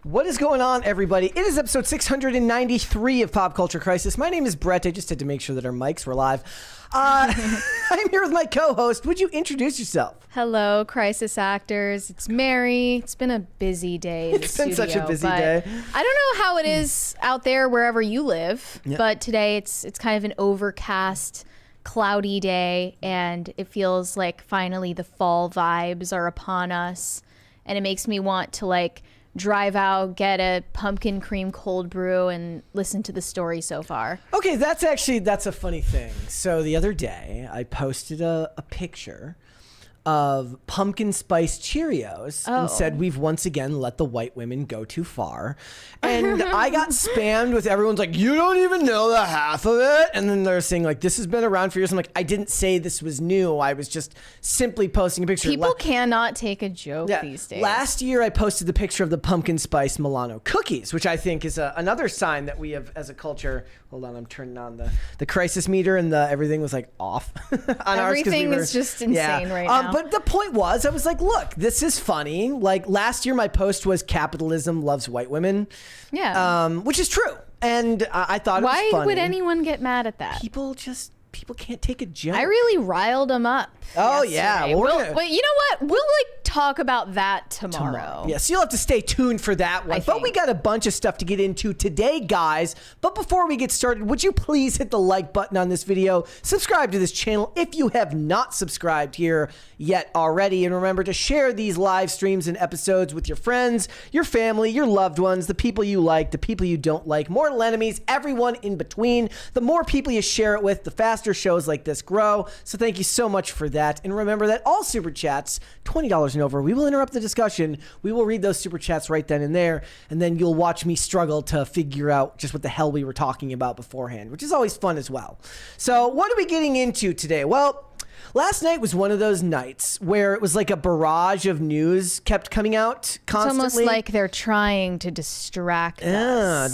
What is going on, everybody? It is episode 693 of Pop Culture Crisis. My name is Brett. I just had to make sure that our mics were live. I'm here with my co-host. Would you introduce yourself? Hello, crisis actors. It's Mary. It's been a busy day in the studio. It's been such a busy day. I don't know how it is out there wherever you live, but today it's kind of an overcast, cloudy day, and it feels like finally the fall vibes are upon us, and it makes me want to drive out, get a pumpkin cream cold brew, and listen to the story so far. Okay, that's a funny thing. So the other day, I posted a picture of pumpkin spice Cheerios and said, we've once again let the white women go too far. And I got spammed with everyone's like, you don't even know the half of it. And then they're saying this has been around for years. I'm like, I didn't say this was new. I was just simply posting a picture. People cannot take a joke these days. Last year, I posted the picture of the pumpkin spice Milano cookies, which I think is another sign that we have as a culture. Hold on, I'm turning on the crisis meter, and everything was off. On everything is just insane right now. But the point was, I was like, look, this is funny. Last year, my post was capitalism loves white women. Yeah. Which is true. And I thought it was funny. Why would anyone get mad at that? People can't take a joke. I really riled them up. Oh, yesterday. yeah. Well, you know what? We'll talk about that tomorrow. Yes, you'll have to stay tuned for that one. But we got a bunch of stuff to get into today, guys. But before we get started, would you please hit the like button on this video? Subscribe to this channel if you have not subscribed here yet already. And remember to share these live streams and episodes with your friends, your family, your loved ones, the people you like, the people you don't like, mortal enemies, everyone in between. The more people you share it with, the faster shows like this grow. So thank you so much for that. And remember that all super chats, $20 and over, we will interrupt the discussion. We will read those super chats right then and there, and then you'll watch me struggle to figure out just what the hell we were talking about beforehand, which is always fun as well. So what are we getting into today? Well, last night was one of those nights where it was like a barrage of news kept coming out constantly. It's almost like they're trying to distract us.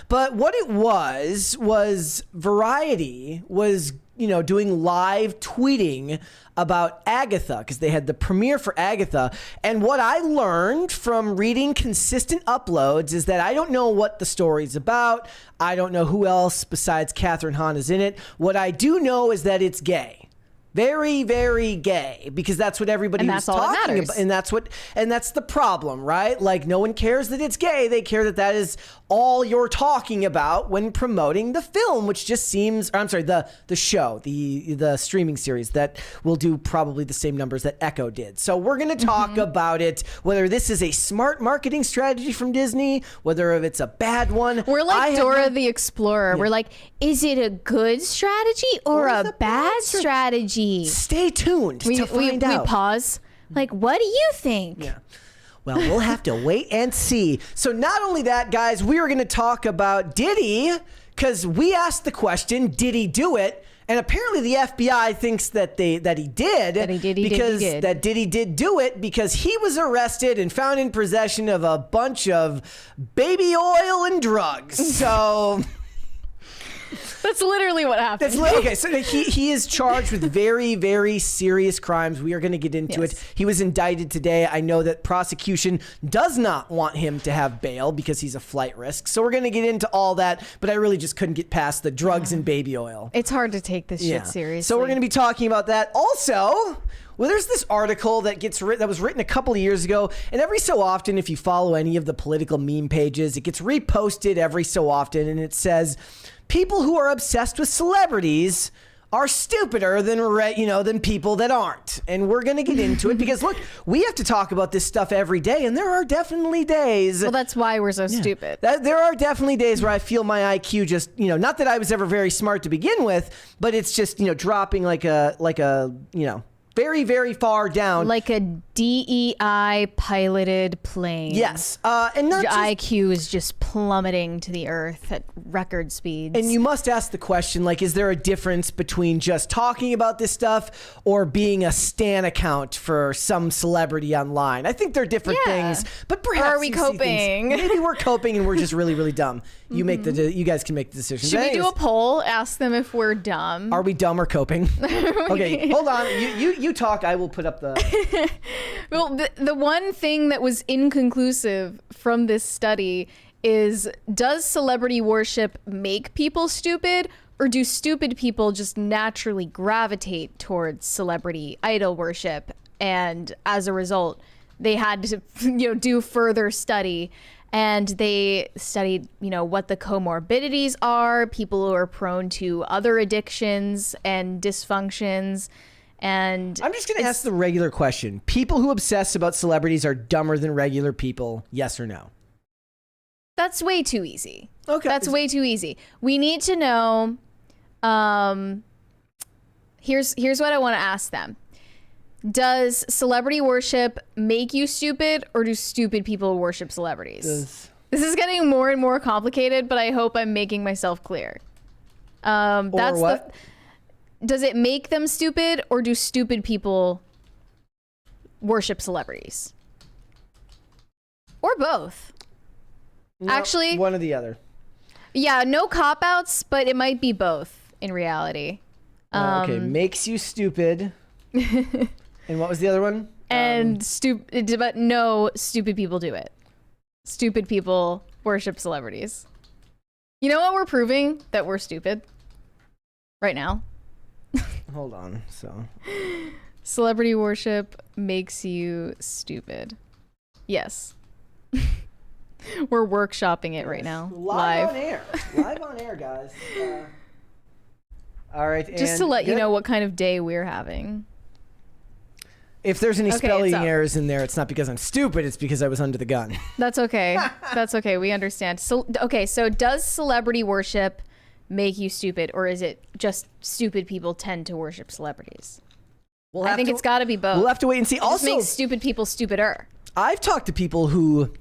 But what it was Variety was doing live tweeting about Agatha, because they had the premiere for Agatha. And what I learned from reading consistent uploads is that I don't know what the story's about. I don't know who else besides Catherine Hahn is in it. What I do know is that it's gay. Very, very gay, because that's what everybody was talking about. And that's the problem, right? No one cares that it's gay. They care that that is all you're talking about when promoting the film, which just seems, or I'm sorry, the show, the streaming series that will do probably the same numbers that Echo did. So we're going to talk about it, whether this is a smart marketing strategy from Disney, whether it's a bad one. We're like Dora the Explorer. Yeah. We're like, is it a good strategy or a bad strategy? Stay tuned to find out. We pause. What do you think? Yeah. Well, we'll have to wait and see. So not only that, guys, we are going to talk about Diddy, because we asked the question, did he do it? And apparently the FBI thinks that he did. That Diddy did do it, because he was arrested and found in possession of a bunch of baby oil and drugs. So... That's literally what happened. Okay, so he is charged with very, very serious crimes. We are going to get into it. He was indicted today. I know that prosecution does not want him to have bail because he's a flight risk. So we're going to get into all that, but I really just couldn't get past the drugs and baby oil. It's hard to take this shit seriously. So we're going to be talking about that. Also... well, there's this article that was written a couple of years ago, and every so often, if you follow any of the political meme pages, it gets reposted every so often, and it says, people who are obsessed with celebrities are stupider than people that aren't. And we're going to get into it because, look, we have to talk about this stuff every day, and there are definitely days... well, that's why we're so stupid. There are definitely days where I feel my IQ just, not that I was ever very smart to begin with, but it's just, dropping like a very, very far down. Like a DEI piloted plane. Yes. And not your IQ is just plummeting to the earth at record speeds. And you must ask the question, is there a difference between just talking about this stuff or being a stan account for some celebrity online? I think they're different things, but perhaps... or are we coping? Maybe we're coping and we're just really, really dumb. You guys can make the decision. Should we do a poll? Ask them if we're dumb. Are we dumb or coping? Okay, hold on. You talk. I will put up the. Well, the one thing that was inconclusive from this study is, does celebrity worship make people stupid, or do stupid people just naturally gravitate towards celebrity idol worship? And as a result, they had to, do further study, and they studied, what the comorbidities are, people who are prone to other addictions and dysfunctions. And I'm just going to ask the regular question. People who obsess about celebrities are dumber than regular people, yes or no? That's way too easy. Okay. That's way too easy. We need to know, here's what I want to ask them. Does celebrity worship make you stupid, or do stupid people worship celebrities? This is getting more and more complicated, but I hope I'm making myself clear. That's what? Does it make them stupid, or do stupid people worship celebrities? Or both? No, actually, one or the other. Yeah, no cop-outs, but it might be both in reality. Okay, makes you stupid. And what was the other one? And but no, stupid people do it. Stupid people worship celebrities. You know what we're proving? That we're stupid right now. Hold on. So, celebrity worship makes you stupid. Yes. We're workshopping it right now. Live on air. Live on air, guys. All right. Just to let you know what kind of day we're having. If there's any spelling errors in there, it's not because I'm stupid. It's because I was under the gun. That's okay. That's okay. We understand. So, so does celebrity worship make you stupid, or is it just stupid people tend to worship celebrities? I think it's got to be both. We'll have to wait and see. It also makes stupid people stupider. I've talked to people who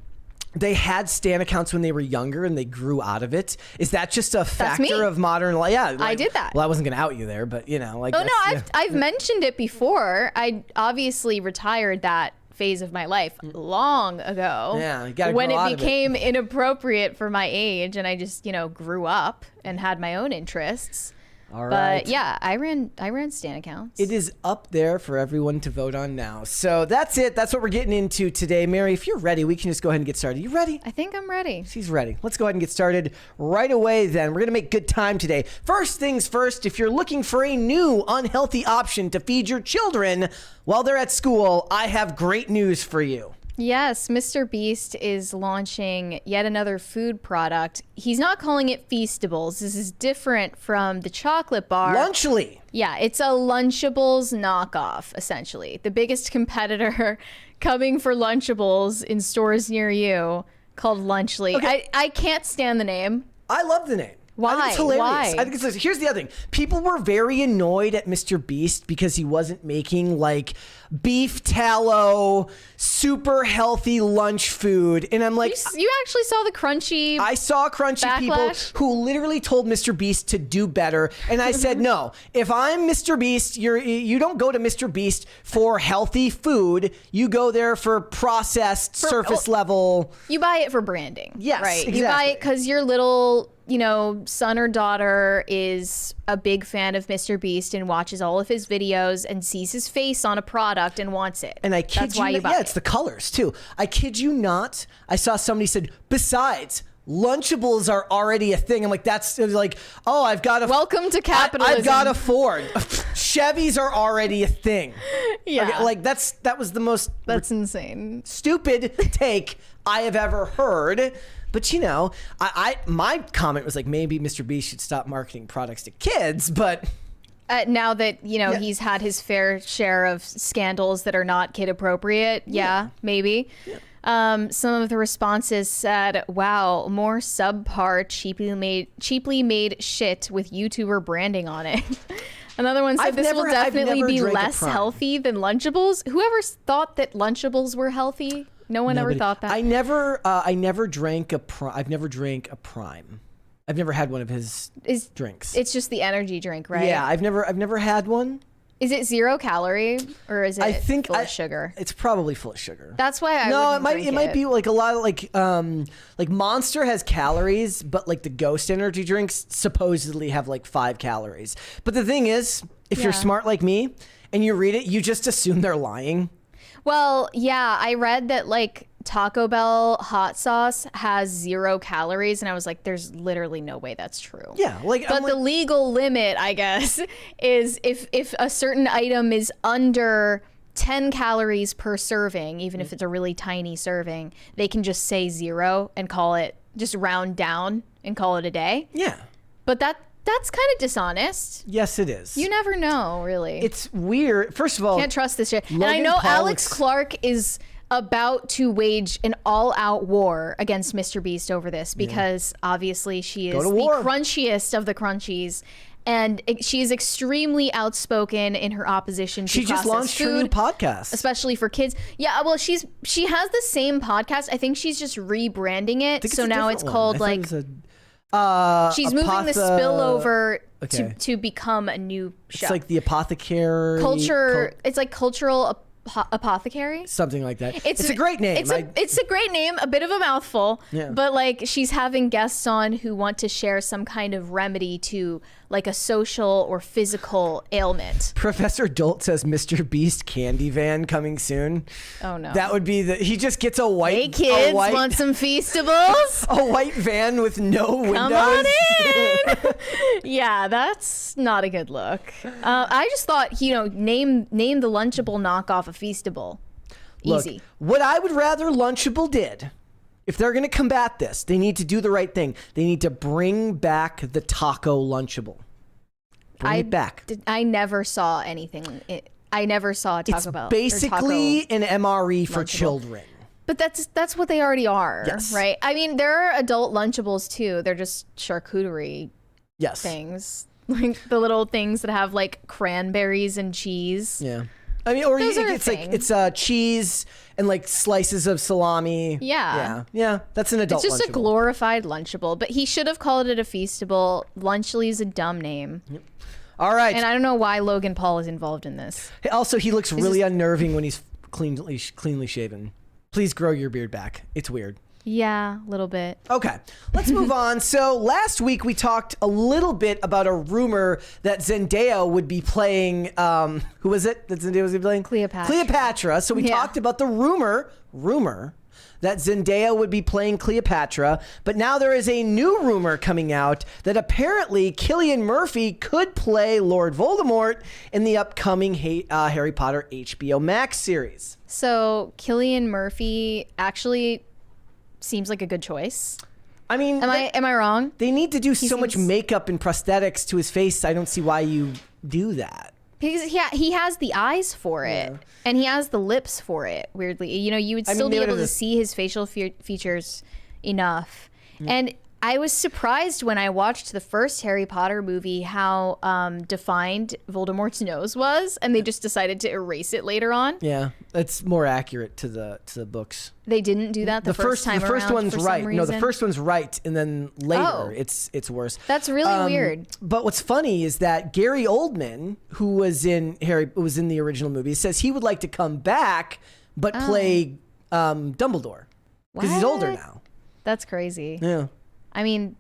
they had Stan accounts when they were younger and they grew out of it. Is that just a factor of modern life? Yeah, I did that. Well, I wasn't going to out you there, but like. Oh no, I've mentioned it before. I obviously retired that phase of my life long ago. Yeah, you gotta when grow it became inappropriate for my age, and I just grew up and had my own interests. All right. But yeah, I ran Stan accounts. It is up there for everyone to vote on now. So that's it. That's what we're getting into today. Mary, if you're ready, we can just go ahead and get started. You ready? I think I'm ready. She's ready. Let's go ahead and get started right away then. We're going to make good time today. First things first, if you're looking for a new unhealthy option to feed your children while they're at school, I have great news for you. Yes, MrBeast is launching yet another food product. He's not calling it Feastables. This is different from the chocolate bar. Lunchly. Yeah, it's a Lunchables knockoff, essentially. The biggest competitor coming for Lunchables in stores near you, called Lunchly. Okay. I can't stand the name. I love the name. Why? I think it's hilarious. Why? I think it's, here's the other thing. People were very annoyed at MrBeast because he wasn't making like beef tallow, super healthy lunch food. And I'm like, you actually saw the crunchy I saw crunchy backlash? people who literally told MrBeast to do better. And I said, no, if I'm MrBeast, you don't go to MrBeast for healthy food. You go there for processed surface level. You buy it for branding. Yes, right. exactly. You buy it because your little son or daughter is a big fan of MrBeast and watches all of his videos and sees his face on a product and wants it. And I kid you not, yeah, it's the colors too. I kid you not. I saw somebody said, besides, Lunchables are already a thing. I'm like, that's like, oh, I've got a welcome to capitalism. I've got a Ford. Chevys are already a thing. Yeah, okay, like that was the most insane, stupid take I have ever heard. But my comment was like, maybe MrBeast should stop marketing products to kids. But now that he's had his fair share of scandals that are not kid appropriate, maybe. Yeah. Some of the responses said, "Wow, more subpar, cheaply made shit with YouTuber branding on it." Another one said, "This will definitely be less healthy than Lunchables." Whoever thought that Lunchables were healthy? No one ever thought that. I never drank a Prime. I've never drank a Prime. I've never had one of his drinks. It's just the energy drink, right? Yeah, I've never had one. Is it 0 calorie or is it full of sugar? It's probably full of sugar. That's why it might be like a lot of like Monster has calories, but like the Ghost energy drinks supposedly have like 5 calories. But the thing is, if you're smart like me and you read it, you just assume they're lying. Well, yeah, I read that like Taco Bell hot sauce has 0 calories, and I was like, there's literally no way that's true. Yeah, like, but the legal limit, I guess, is if a certain item is under 10 calories per serving, even if it's a really tiny serving, they can just say 0 and call it, just round down and call it a day. Yeah. But that's kind of dishonest. Yes, it is. You never know, really. It's weird. First of all, can't trust this shit. Logan And I know Paul Alex Clark is about to wage an all-out war against MrBeast over this because obviously she is the crunchiest of the crunchies. And she is extremely outspoken in her opposition to she just launched food, her new podcast, especially for kids. Yeah, well, she has the same podcast. I think she's just rebranding it, so now it's called like she's moving the spillover to become a new show. It's like the Apothecary It's like cultural apothecary, something like that. It's a great name. It's a great name, a bit of a mouthful, but like she's having guests on who want to share some kind of remedy to like a social or physical ailment. Professor Dolt says MrBeast candy van coming soon. Oh no, that would be he just gets a white. Hey kids, want some Feastables? A white van with no windows. Come on in. Yeah, that's not a good look. I just thought, name the Lunchable knockoff a Feastable. Easy. Look, what I would rather Lunchable did, if they're going to combat this, they need to do the right thing. They need to bring back the taco Lunchable. Bring it back. I never saw anything. I never saw a Taco Bell. It's basically an MRE for children. But that's what they already are, yes. Right? I mean, there are adult Lunchables too. They're just charcuterie things. Like the little things that have like cranberries and cheese. Yeah. I mean, or it's cheese and like slices of salami. Yeah. Yeah. That's an adult. It's just Lunchable. a glorified Lunchable, but he should have called it a Feastable. Lunchly is a dumb name. Yep. All right. And I don't know why Logan Paul is involved in this. Also, he looks really unnerving when he's cleanly shaven. Please grow your beard back. It's weird. Yeah, a little bit. Okay, let's move on. So last week we talked a little bit about a rumor that Zendaya would be playing, who was it that Zendaya was playing? Cleopatra. So we talked about the rumor that Zendaya would be playing Cleopatra, but now there is a new rumor coming out that apparently Cillian Murphy could play Lord Voldemort in the upcoming Harry Potter HBO Max series. So Cillian Murphy actually seems like a good choice. I mean, am I wrong? They need to do so much makeup and prosthetics to his face. I don't see why you do that. Because he has the eyes for it, and he has the lips for it. Weirdly, you would still be able to see his facial features enough. And I was surprised when I watched the first Harry Potter movie how defined Voldemort's nose was, and they just decided to erase it later on. Yeah, it's more accurate to the books. They didn't do that the first time. The first one's right. No, the first one's right, and then later it's worse. That's really weird. But what's funny is that Gary Oldman, who was in the original movie, says he would like to come back but play Dumbledore because he's older now. That's crazy. Yeah. I mean,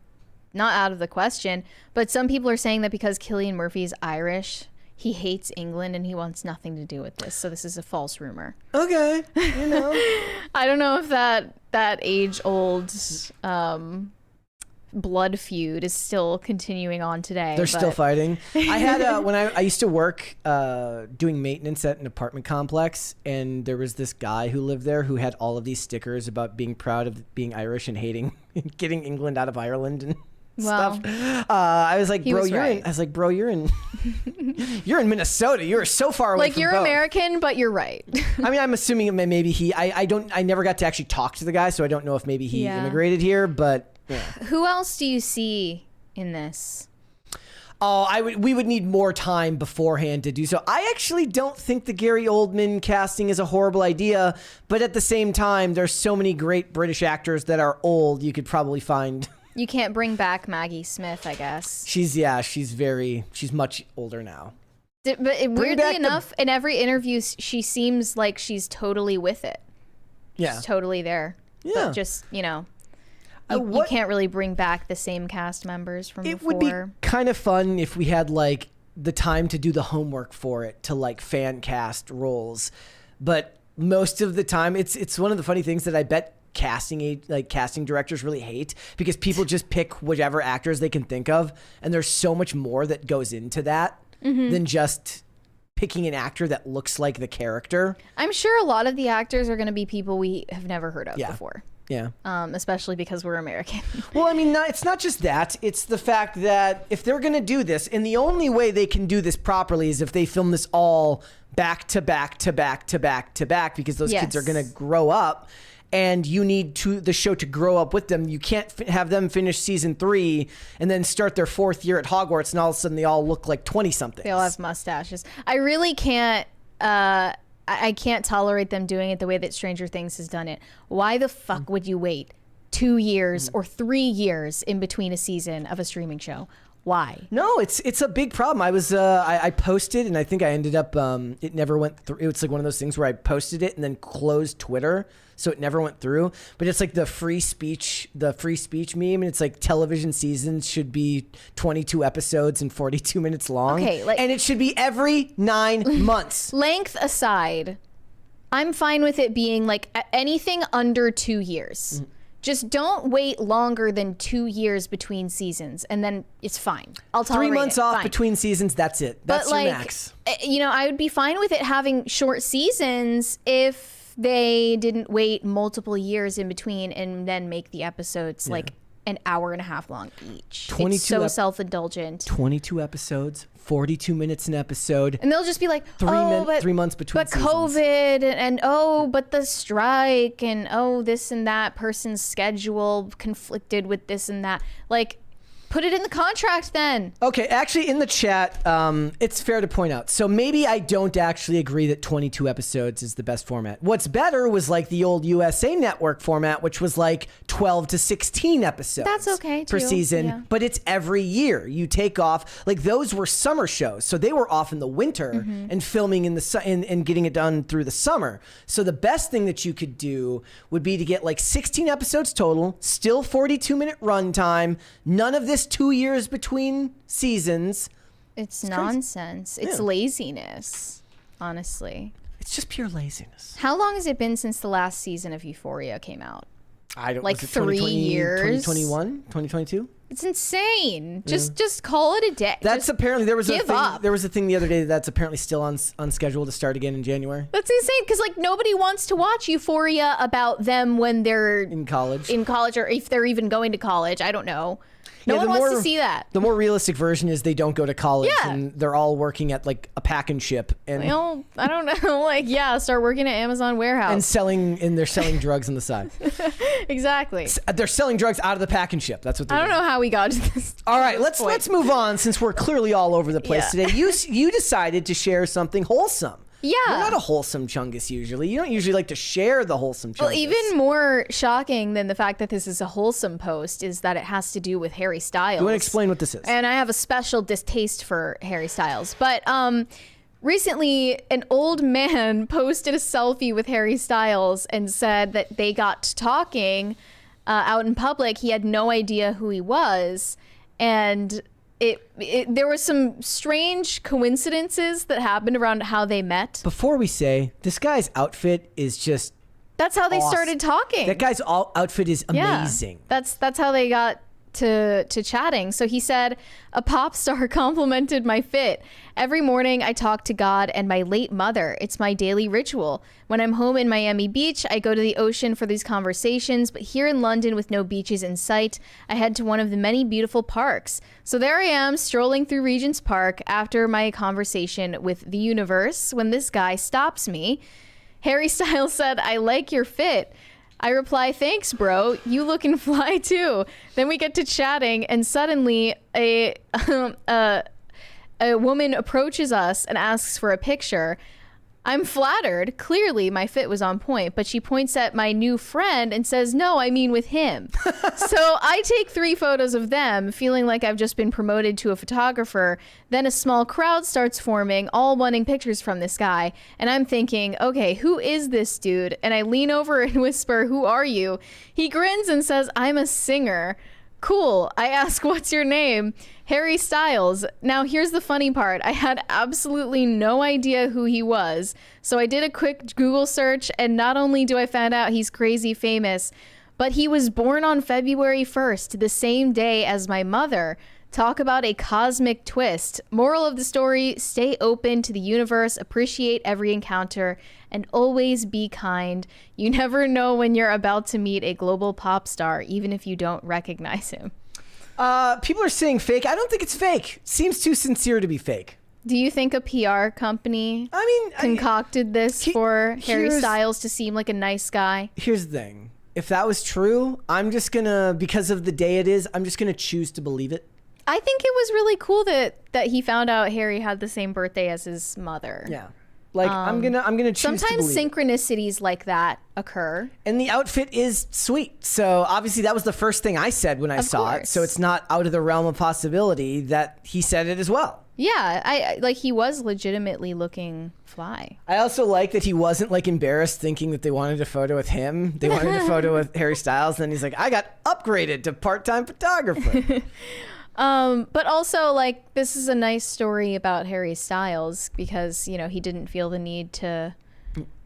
not out of the question, but some people are saying that because Cillian Murphy is Irish, he hates England and he wants nothing to do with this. So this is a false rumor. Okay. I don't know if that age-old blood feud is still continuing on today. They're still fighting. I had when I used to work doing maintenance at an apartment complex, and there was this guy who lived there who had all of these stickers about being proud of being Irish and hating getting England out of Ireland and stuff. I was like, bro, you're in you're in Minnesota. You're so far away. Like you're both. American, but you're right. I mean, I'm assuming maybe I never got to actually talk to the guy, so I don't know if maybe he immigrated here, but. Yeah. Who else do you see in this? Oh, we would need more time beforehand to do so. I actually don't think the Gary Oldman casting is a horrible idea, but at the same time, there's so many great British actors that are old. You could probably find. You can't bring back Maggie Smith, I guess. She's much older now. But weirdly enough, in every interview, she seems like she's totally with it. Yeah, she's totally there. Yeah, but just you can't really bring back the same cast members from before. It would be kind of fun if we had like the time to do the homework for it, to like fan cast roles. But most of the time, it's one of the funny things that I bet casting directors really hate, because people just pick whichever actors they can think of, and there's so much more that goes into that than just picking an actor that looks like the character. I'm sure a lot of the actors are going to be people we have never heard of before. Yeah. Especially because we're American. Well, I mean, it's not just that. It's the fact that if they're going to do this, and the only way they can do this properly is if they film this all back to back to back to back to back, because those kids are going to grow up, and you need the show to grow up with them. You can't have them finish season 3 and then start their 4th year at Hogwarts, and all of a sudden they all look like 20-somethings. They all have mustaches. I really can't... I can't tolerate them doing it the way that Stranger Things has done it. Why the fuck would you wait 2 years or 3 years in between a season of a streaming show? Why? No, it's a big problem. I posted, and I think I ended up it never went through. It's like one of those things where I posted it and then closed Twitter, so it never went through. But it's like the free speech meme, and it's like television seasons should be 22 episodes and 42 minutes long. Okay, and it should be every 9 months. Length aside, I'm fine with it being like anything under 2 years. Just don't wait longer than 2 years between seasons, and then it's fine. I'll tolerate 3 months it. off Fine. between seasons, that's it. That's but your max. I would be fine with it having short seasons if they didn't wait multiple years in between and then make the episodes like an hour and a half long each. It's so self-indulgent. 22 episodes, 42 minutes an episode. And they'll just be like, 3 months between seasons. But COVID and but the strike and this and that person's schedule conflicted with this and that. Like, put it in the contract then. Okay, actually in the chat, it's fair to point out. So maybe I don't actually agree that 22 episodes is the best format. What's better was like the old USA Network format, which was like 12 to 16 episodes. That's okay per too. season, Yeah. but it's every year. You take off, like those were summer shows, so they were off in the winter and filming in the and getting it done through the summer. So the best thing that you could do would be to get like 16 episodes total, still 42-minute runtime, none of this 2 years between seasons. It's nonsense. It's laziness, honestly. It's just pure laziness. How long has it been since the last season of Euphoria came out? I don't like 3 years. 2021, 2022. It's insane. Just call it a day. That's just apparently there was give a thing the other day that's apparently still on schedule to start again in January. That's insane because like nobody wants to watch Euphoria about them when they're in college, or if they're even going to college. I don't know. No one wants to see that. The more realistic version is they don't go to college and they're all working at like a pack and ship and I don't know, like start working at Amazon warehouse and they're selling drugs on the side. Exactly. They're selling drugs out of the pack and ship. That's what they're doing. I don't know how we got to this. All right, let's move on since we're clearly all over the place today. You decided to share something wholesome. Yeah. You're not a wholesome chungus usually. You don't usually like to share the wholesome chungus. Well, even more shocking than the fact that this is a wholesome post is that it has to do with Harry Styles. You want to explain what this is? And I have a special distaste for Harry Styles. But recently, an old man posted a selfie with Harry Styles and said that they got talking out in public. He had no idea who he was. And there were some strange coincidences that happened around how they met. Before we say, this guy's outfit is just That's how they started talking. That guy's outfit is amazing. That's how they got to chatting. So he said, a pop star complimented my fit. Every morning I talk to God and my late mother. It's my daily ritual. When I'm home in Miami Beach, I go to the ocean for these conversations, but here in London with no beaches in sight, I head to one of the many beautiful parks. So there I am strolling through Regent's Park after my conversation with the universe when this guy stops me. Harry Styles said, I like your fit. I reply, thanks, bro. You looking fly too. Then we get to chatting, and suddenly a woman approaches us and asks for a picture. I'm flattered. Clearly, my fit was on point, but she points at my new friend and says, no, I mean with him. So I take 3 photos of them, feeling like I've just been promoted to a photographer. Then a small crowd starts forming, all wanting pictures from this guy. And I'm thinking, okay, who is this dude? And I lean over and whisper, who are you? He grins and says, I'm a singer. Cool. I ask, what's your name? Harry Styles. Now, here's the funny part. I had absolutely no idea who he was. So I did a quick Google search, and not only do I find out he's crazy famous, but he was born on February 1st, the same day as my mother. Talk about a cosmic twist. Moral of the story, stay open to the universe, appreciate every encounter, and always be kind. You never know when you're about to meet a global pop star, even if you don't recognize him. People are saying fake. I don't think it's fake. Seems too sincere to be fake. Do you think a PR company concocted this for Harry Styles to seem like a nice guy? Here's the thing. If that was true, I'm just gonna, because of the day it is, I'm just gonna choose to believe it. I think it was really cool that he found out Harry had the same birthday as his mother. Yeah. Like, I'm gonna choose sometimes to believe synchronicities like that occur. And the outfit is sweet. So obviously that was the first thing I said when I saw it. So it's not out of the realm of possibility that he said it as well. Yeah, I like, he was legitimately looking fly. I also like that he wasn't like embarrassed thinking that they wanted a photo with him. They wanted a photo with Harry Styles. And then he's like, I got upgraded to part-time photographer. But also, like, this is a nice story about Harry Styles because, you know, he didn't feel the need to,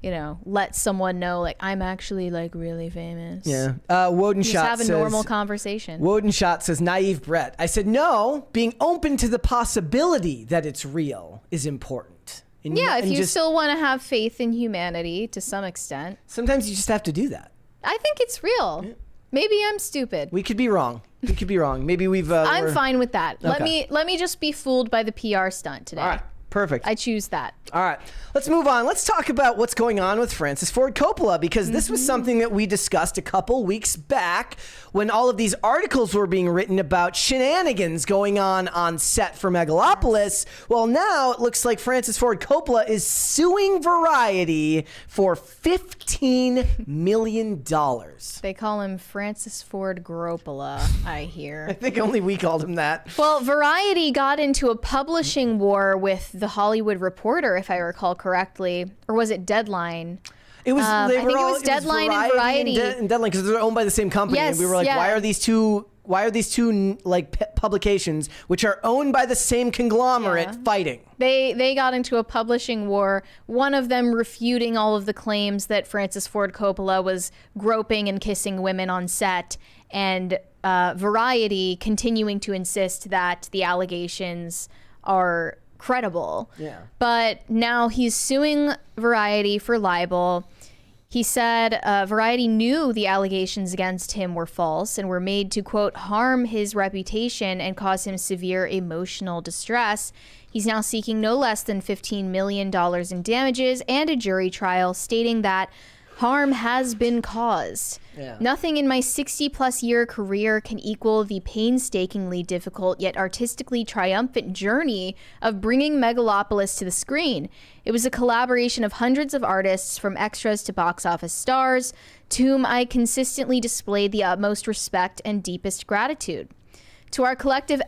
you know, let someone know, like, I'm actually, like, really famous. Yeah. Wodenshot just have a normal conversation. Wodenshot says, naive Brett. I said, no, being open to the possibility that it's real is important. And if you still want to have faith in humanity to some extent. Sometimes you just have to do that. I think it's real. Yeah. Maybe I'm stupid. We could be wrong. We could be wrong. Maybe we've... I'm fine with that. Okay. Let me just be fooled by the PR stunt today. All right. Perfect. I choose that. All right. Let's move on. Let's talk about what's going on with Francis Ford Coppola, because this was something that we discussed a couple weeks back when all of these articles were being written about shenanigans going on set for Megalopolis. Well, now it looks like Francis Ford Coppola is suing Variety for $15 million. They call him Francis Ford Gropola, I hear. I think only we called him that. Well, Variety got into a publishing war with The Hollywood Reporter, if I recall correctly, or was it Deadline? It was. I think it was Deadline and Variety and Deadline, because they're owned by the same company. Yes, and we were like, why are these two like publications, which are owned by the same conglomerate, fighting? They got into a publishing war. One of them refuting all of the claims that Francis Ford Coppola was groping and kissing women on set, and Variety continuing to insist that the allegations are credible. Yeah. But now he's suing Variety for libel. He said Variety knew the allegations against him were false and were made to, quote, harm his reputation and cause him severe emotional distress. He's now seeking no less than $15 million in damages and a jury trial, stating that harm has been caused. Yeah. Nothing in my 60-plus year career can equal the painstakingly difficult yet artistically triumphant journey of bringing Megalopolis to the screen. It was a collaboration of hundreds of artists, from extras to box office stars, to whom I consistently displayed the utmost respect and deepest gratitude. To our collective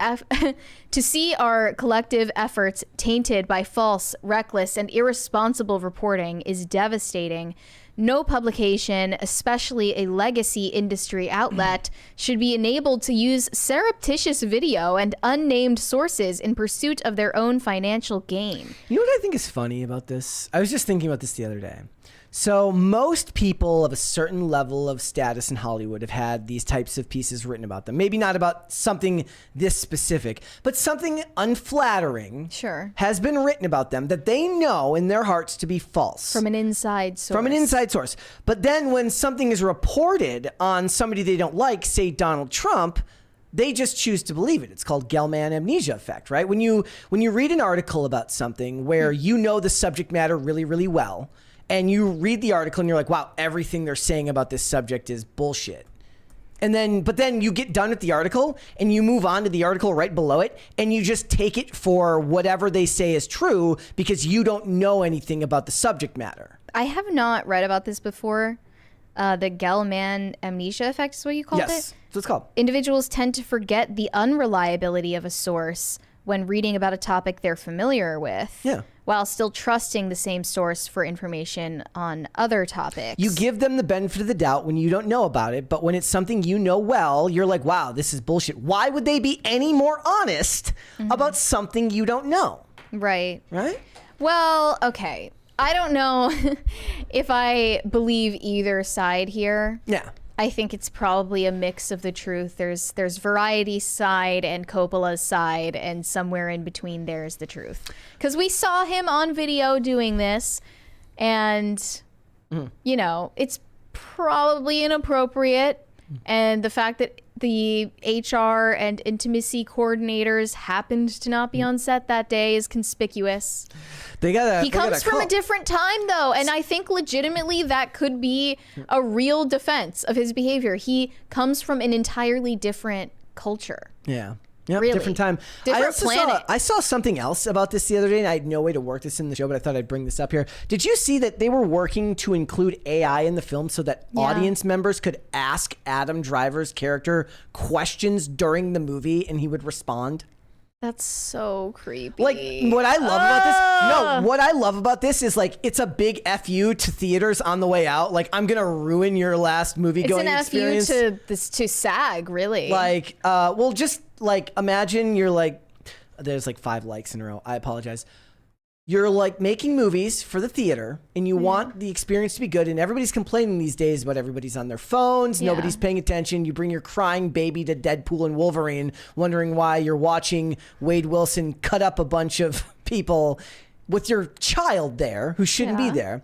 to see our collective efforts tainted by false, reckless, and irresponsible reporting is devastating. No publication, especially a legacy industry outlet, should be enabled to use surreptitious video and unnamed sources in pursuit of their own financial gain. You know what I think is funny about this? I was just thinking about this the other day. So most people of a certain level of status in Hollywood have had these types of pieces written about them. Maybe not about something this specific, but something unflattering has been written about them that they know in their hearts to be false. From an inside source. From an inside source. But then when something is reported on somebody they don't like, say Donald Trump, they just choose to believe it. It's called Gell-Mann amnesia effect, right? When you read an article about something where you know the subject matter really, really well, and you read the article and you're like, wow, everything they're saying about this subject is bullshit. But then you get done with the article and you move on to the article right below it and you just take it for whatever they say is true because you don't know anything about the subject matter. I have not read about this before. The Gell-Mann amnesia effect is what you called it? Yes, that's what it's called. Individuals tend to forget the unreliability of a source when reading about a topic they're familiar with. Yeah. while still trusting the same source for information on other topics. You give them the benefit of the doubt when you don't know about it, but when it's something you know well, you're like, wow, this is bullshit. Why would they be any more honest about something you don't know? Right. Right? Well, okay. I don't know if I believe either side here. Yeah. I think it's probably a mix of the truth. There's Variety's side and Cope-ola's side, and somewhere in between there is the truth. Because we saw him on video doing this, and, you know, it's probably inappropriate. And the fact that the HR and intimacy coordinators happened to not be on set that day is conspicuous. He comes from a different time, though, and I think legitimately that could be a real defense of his behavior. He comes from an entirely different culture. Yeah. Yep, really? Different time. Different planet. I saw something else about this the other day, and I had no way to work this in the show, but I thought I'd bring this up here. Did you see that they were working to include AI in the film so that audience members could ask Adam Driver's character questions during the movie and he would respond? That's so creepy. Like, what I love about this, what I love about this is, like, it's a big FU to theaters on the way out. Like, I'm gonna ruin your last movie going experience. It's an FU to SAG, really. Like, well, just like imagine you're like, there's like 5 likes in a row. I apologize. You're like making movies for the theater and you want the experience to be good, and everybody's complaining these days about everybody's on their phones, nobody's paying attention. You bring your crying baby to Deadpool and Wolverine, wondering why you're watching Wade Wilson cut up a bunch of people with your child there who shouldn't be there.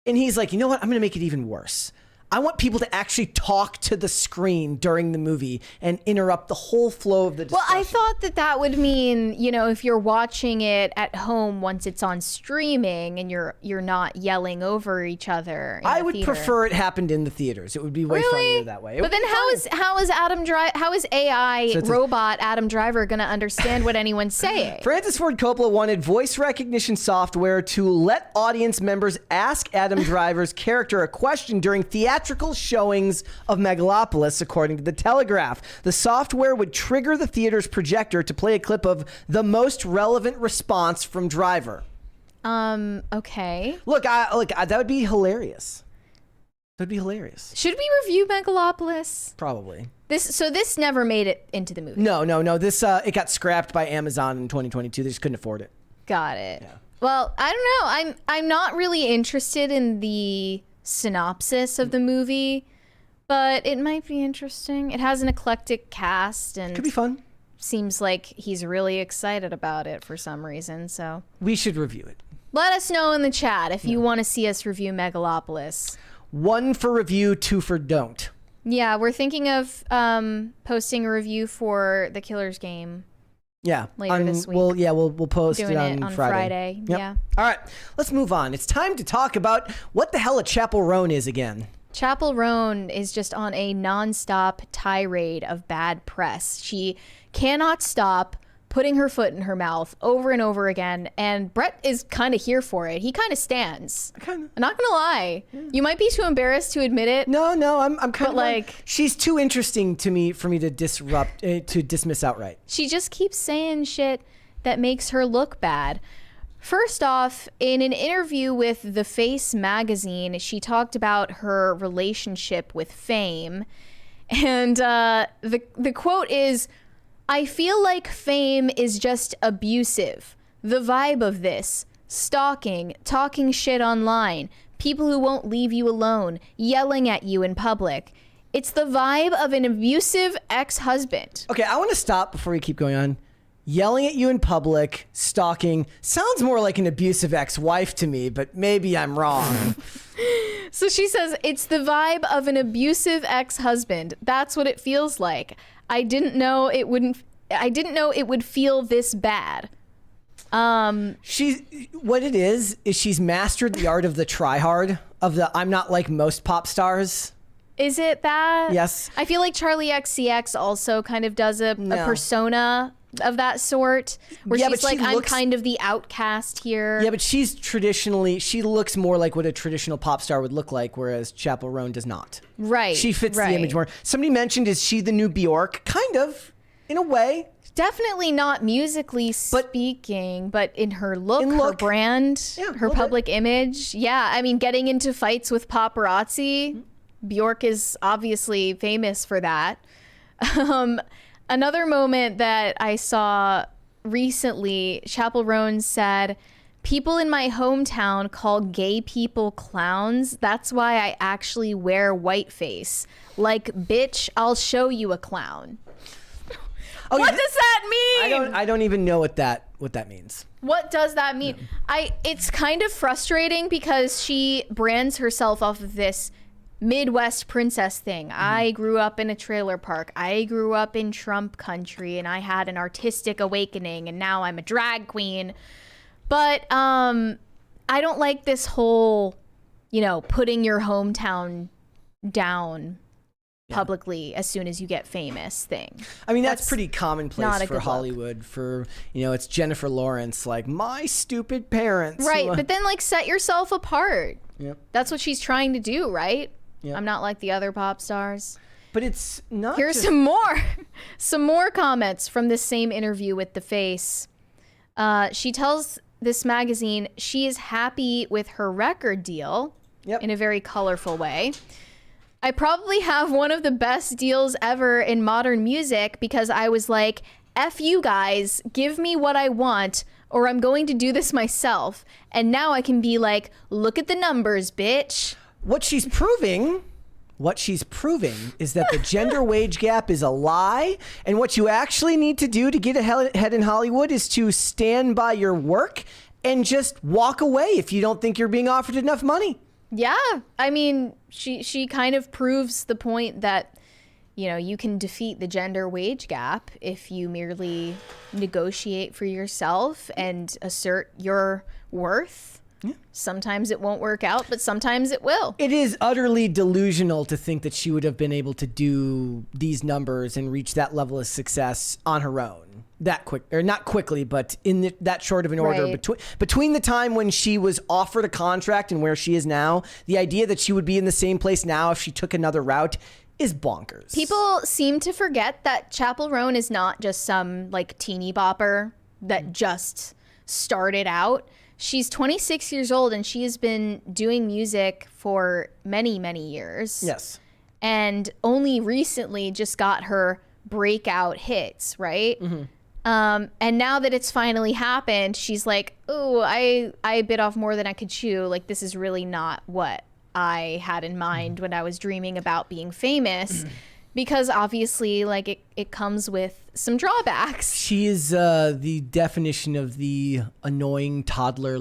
And he's like, you know what? I'm going to make it even worse. I want people to actually talk to the screen during the movie and interrupt the whole flow of the discussion. Well, I thought that would mean, you know, if you're watching it at home once it's on streaming and you're not yelling over each other. I would prefer it happened in the theaters. It would be way funnier that way. But then how is AI robot Adam Driver going to understand what anyone's saying? Francis Ford Coppola wanted voice recognition software to let audience members ask Adam Driver's character a question during theatrical showings of Megalopolis, according to The Telegraph. The software would trigger the theater's projector to play a clip of the most relevant response from Driver. Okay. Look, that would be hilarious. That'd be hilarious. Should we review Megalopolis? Probably. This never made it into the movie. No. This it got scrapped by Amazon in 2022. They just couldn't afford it. Got it. Yeah. Well, I don't know. I'm not really interested in the synopsis of the movie, but it might be interesting. It has an eclectic cast and could be fun. Seems like he's really excited about it for some reason, so we should review it. Let us know in the chat if you want to see us review Megalopolis. 1 for review, 2 for don't. Yeah, we're thinking of posting a review for The Killer's Game. Yeah, later this week. We'll post it on Friday. Yep. Yeah. All right, let's move on. It's time to talk about what the hell a Chappell Roan is again. Chappell Roan is just on a nonstop tirade of bad press. She cannot stop putting her foot in her mouth over and over again, and Brett is kind of here for it. He kind of stands. I'm not gonna lie. Yeah. You might be too embarrassed to admit it. No, I'm kind of like, she's too interesting to me for me to dismiss outright. She just keeps saying shit that makes her look bad. First off, in an interview with The Face magazine, she talked about her relationship with Fame, and the quote is, "I feel like Fame is just abusive. The vibe of this, stalking, talking shit online, people who won't leave you alone, yelling at you in public. It's the vibe of an abusive ex-husband." Okay, I want to stop before we keep going on. Yelling at you in public, stalking, sounds more like an abusive ex-wife to me, but maybe I'm wrong. So she says, it's the vibe of an abusive ex-husband. That's what it feels like. I didn't know it would feel this bad. What it is she's mastered the art of the try-hard, of the I'm not like most pop stars. Is it that? Yes. I feel like Charlie XCX also kind of does a persona of that sort, where she's like, I'm kind of the outcast here. Yeah, but she looks more like what a traditional pop star would look like, whereas Chappell Roan does not. Right. She fits the image more. Somebody mentioned, is she the new Bjork? Kind of. in a way. Definitely not musically speaking, but in her look, her brand, her public image. Yeah, I mean, getting into fights with paparazzi. Bjork is obviously famous for that. Another moment that I saw recently, Chappell Roan said, "People in my hometown call gay people clowns. That's why I actually wear whiteface. Like, bitch, I'll show you a clown." Oh, what does that mean? I don't even know what that means. What does that mean? It's kind of frustrating because she brands herself off of this Midwest princess thing. I grew up in a trailer park. I grew up in Trump country, and I had an artistic awakening, and now I'm a drag queen. But I don't like this whole, putting your hometown down publicly as soon as you get famous thing. I mean, that's pretty commonplace for Hollywood. For, it's Jennifer Lawrence, like, my stupid parents. Right, but then set yourself apart. Yep. That's what she's trying to do, right? Yep. I'm not like the other pop stars. But it's not. Here's some more comments from this same interview with The Face. She tells this magazine she is happy with her record deal in a very colorful way. "I probably have one of the best deals ever in modern music because I was like, F you guys, give me what I want, or I'm going to do this myself. And now I can be like, look at the numbers, bitch." What she's proving is that the gender wage gap is a lie. And what you actually need to do to get ahead in Hollywood is to stand by your work and just walk away if you don't think you're being offered enough money. Yeah, I mean, she kind of proves the point that, you can defeat the gender wage gap if you merely negotiate for yourself and assert your worth. Yeah. Sometimes it won't work out, but sometimes it will. It is utterly delusional to think that she would have been able to do these numbers and reach that level of success on her own that quick, or not quickly, but in that short of an order. Right. Between the time when she was offered a contract and where she is now, the idea that she would be in the same place now if she took another route is bonkers. People seem to forget that Chappell Roan is not just some teeny bopper that just started out. She's 26 years old and she has been doing music for many, many years. Yes. And only recently just got her breakout hits, right? Mm-hmm. And now that it's finally happened, she's like, "Oh, I bit off more than I could chew. Like, this is really not what I had in mind when I was dreaming about being famous." Because obviously, it comes with some drawbacks. She is the definition of the annoying toddler,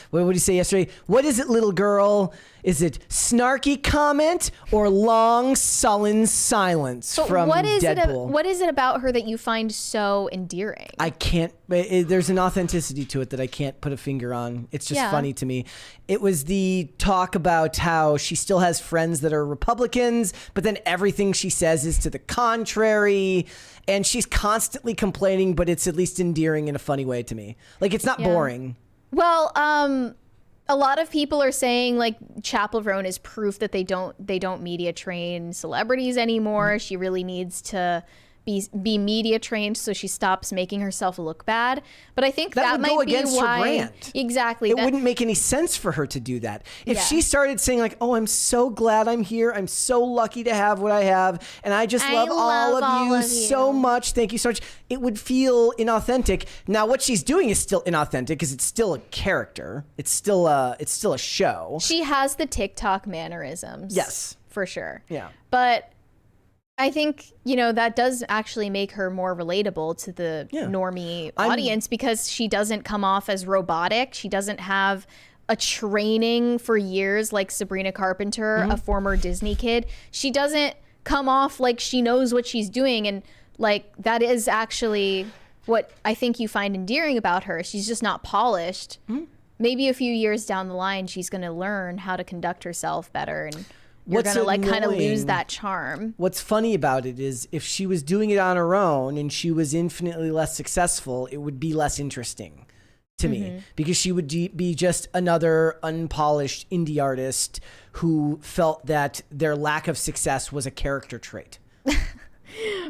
what did you say yesterday? What is it, little girl? Is it snarky comment or long, sullen silence from Deadpool? What is it about her that you find so endearing? I can't. There's an authenticity to it that I can't put a finger on. It's just funny to me. It was the talk about how she still has friends that are Republicans, but then everything she says is to the contrary. And she's constantly complaining, but it's at least endearing in a funny way to me. It's not boring. Well, a lot of people are saying Chappell Roan is proof that they don't media train celebrities anymore. She really needs to be media trained so she stops making herself look bad. But I think that might would go against be why her brand. Exactly. It wouldn't make any sense for her to do that. If she started saying "Oh, I'm so glad I'm here. I'm so lucky to have what I have, and I just love all of you so much. Thank you so much." It would feel inauthentic. Now, what she's doing is still inauthentic because it's still a character. It's still a show. She has the TikTok mannerisms. Yes, for sure. Yeah, but I think, that does actually make her more relatable to the normie audience because she doesn't come off as robotic. She doesn't have a training for years like Sabrina Carpenter, a former Disney kid. She doesn't come off like she knows what she's doing. And that is actually what I think you find endearing about her. She's just not polished. Maybe a few years down the line, she's going to learn how to conduct herself better and you're going to kind of lose that charm. What's funny about it is if she was doing it on her own and she was infinitely less successful, it would be less interesting to me because she would be just another unpolished indie artist who felt that their lack of success was a character trait.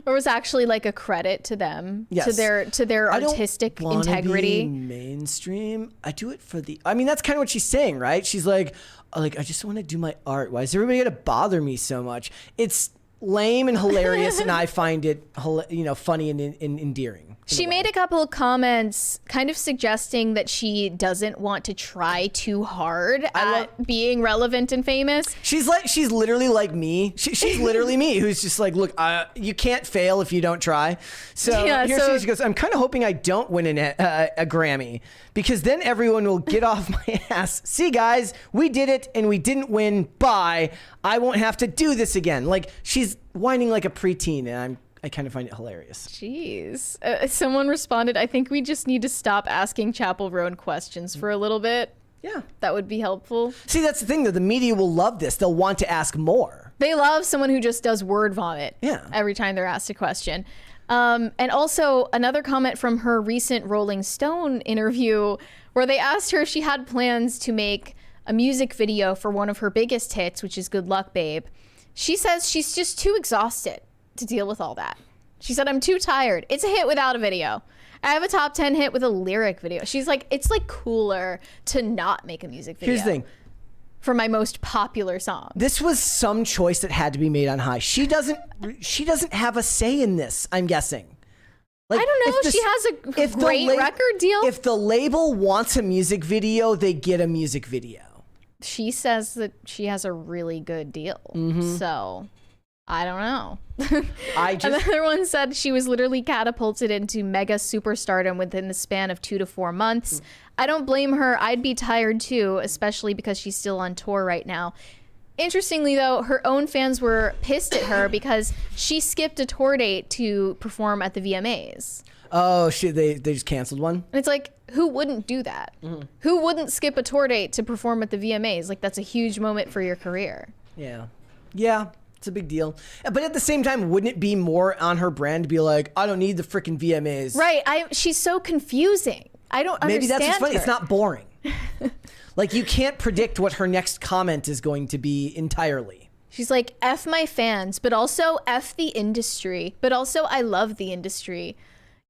Or was actually like a credit to them, Yes. to their artistic I don't wanna integrity. Be mainstream. I do it for the. I mean, that's kind of what she's saying, right? She's like, I just want to do my art. Why is everybody gonna bother me so much? It's lame and hilarious, and I find it, funny and endearing. She made a couple of comments kind of suggesting that she doesn't want to try too hard at being relevant and famous. She's literally like me. She's literally me, who's just like, look, you can't fail if you don't try. So she goes, I'm kind of hoping I don't win a Grammy, because then everyone will get off my ass. See, guys, we did it and we didn't win. Bye. I won't have to do this again. Like, she's whining like a preteen, and I kind of find it hilarious. Jeez. Someone responded, I think we just need to stop asking Chappell Roan questions for a little bit. Yeah. That would be helpful. See, that's the thing, though. The media will love this. They'll want to ask more. They love someone who just does word vomit every time they're asked a question. And also another comment from her recent Rolling Stone interview where they asked her if she had plans to make a music video for one of her biggest hits, which is Good Luck Babe. She says she's just too exhausted to deal with all that. She said, I'm too tired. It's a hit without a video. I have a top 10 hit with a lyric video. She's like, it's like cooler to not make a music video. Here's the thing. For my most popular song. This was some choice that had to be made on high. She doesn't have a say in this, I'm guessing. Like, I don't know. She has a great record deal. If the label wants a music video, they get a music video. She says that she has a really good deal. So I don't know. Another one said she was literally catapulted into mega superstardom within the span of 2 to 4 months. I don't blame her. I'd be tired too, especially because she's still on tour right now. Interestingly, though, her own fans were pissed at her because she skipped a tour date to perform at the VMAs. Oh, shit, they just canceled one? And it's like, who wouldn't do that? Who wouldn't skip a tour date to perform at the VMAs? Like, that's a huge moment for your career. Yeah. Yeah. It's a big deal. But at the same time, wouldn't it be more on her brand to be like, I don't need the freaking VMAs? Right. She's so confusing. I don't understand. Maybe that's what's funny. Her. It's not boring. Like, you can't predict what her next comment is going to be entirely. She's like, F my fans, but also F the industry. But also, I love the industry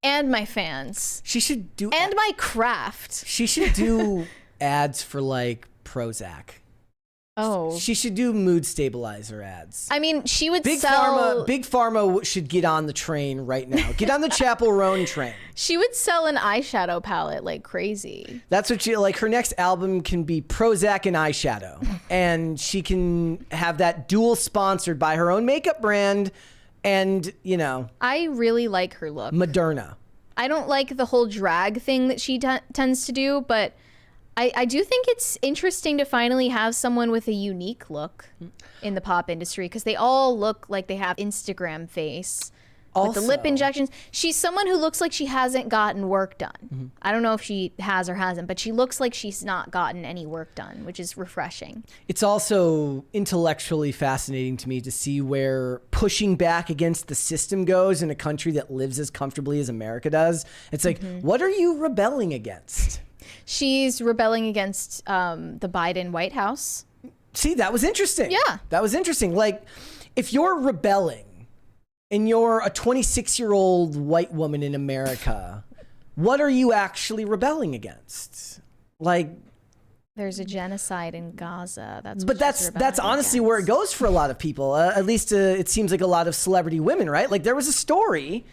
and my fans. She should do... And my craft. She should do ads for, like, Prozac. Oh. She should do mood stabilizer ads. I mean, she would sell... Big Pharma should get on the train right now. Get on the Chappell Roan train. She would sell an eyeshadow palette like crazy. That's what she... Like, her next album can be Prozac and eyeshadow. And she can have that dual sponsored by her own makeup brand and, I really like her look. Moderna. I don't like the whole drag thing that she tends to do, but... I do think it's interesting to finally have someone with a unique look in the pop industry, because they all look like they have Instagram face with the lip injections. She's someone who looks like she hasn't gotten work done. I don't know if she has or hasn't, but she looks like she's not gotten any work done, which is refreshing. It's also intellectually fascinating to me to see where pushing back against the system goes in a country that lives as comfortably as America does. It's like, what are you rebelling against? She's rebelling against the Biden White House. See, that was interesting. Yeah. That was interesting. Like, if you're rebelling and you're a 26-year-old white woman in America, what are you actually rebelling against? Like... There's a genocide in Gaza. That's honestly where it goes for a lot of people. At least it seems like a lot of celebrity women, right? Like, there was a story...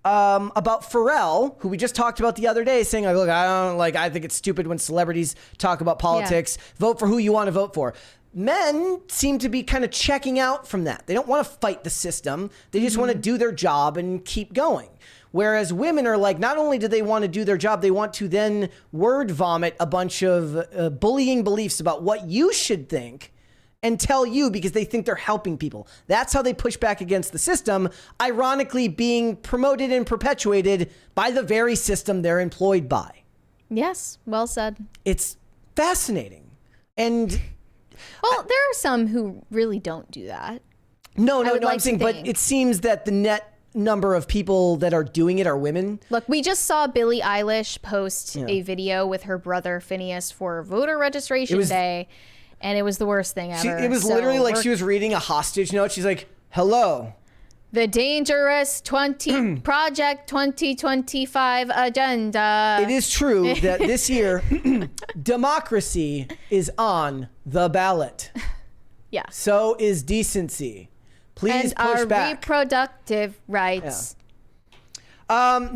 about Pharrell, who we just talked about the other day, saying, like, look, I think it's stupid when celebrities talk about politics. Yeah. Vote for who you want to vote for. Men seem to be kind of checking out from that. They don't want to fight the system. They just want to do their job and keep going. Whereas women are like, not only do they want to do their job, they want to then word vomit a bunch of bullying beliefs about what you should think and tell you because they think they're helping people. That's how they push back against the system, ironically being promoted and perpetuated by the very system they're employed by. Yes, well said. It's fascinating. And... Well, there are some who really don't do that. No, I'm saying, but it seems that the net number of people that are doing it are women. Look, we just saw Billie Eilish post a video with her brother Phineas for voter registration day. And it was the worst thing ever. It was literally like she was reading a hostage note. She's like, hello, The dangerous Project 2025 agenda. It is true that this year, democracy is on the ballot. Yeah. So is decency. Please and push our back. Reproductive rights.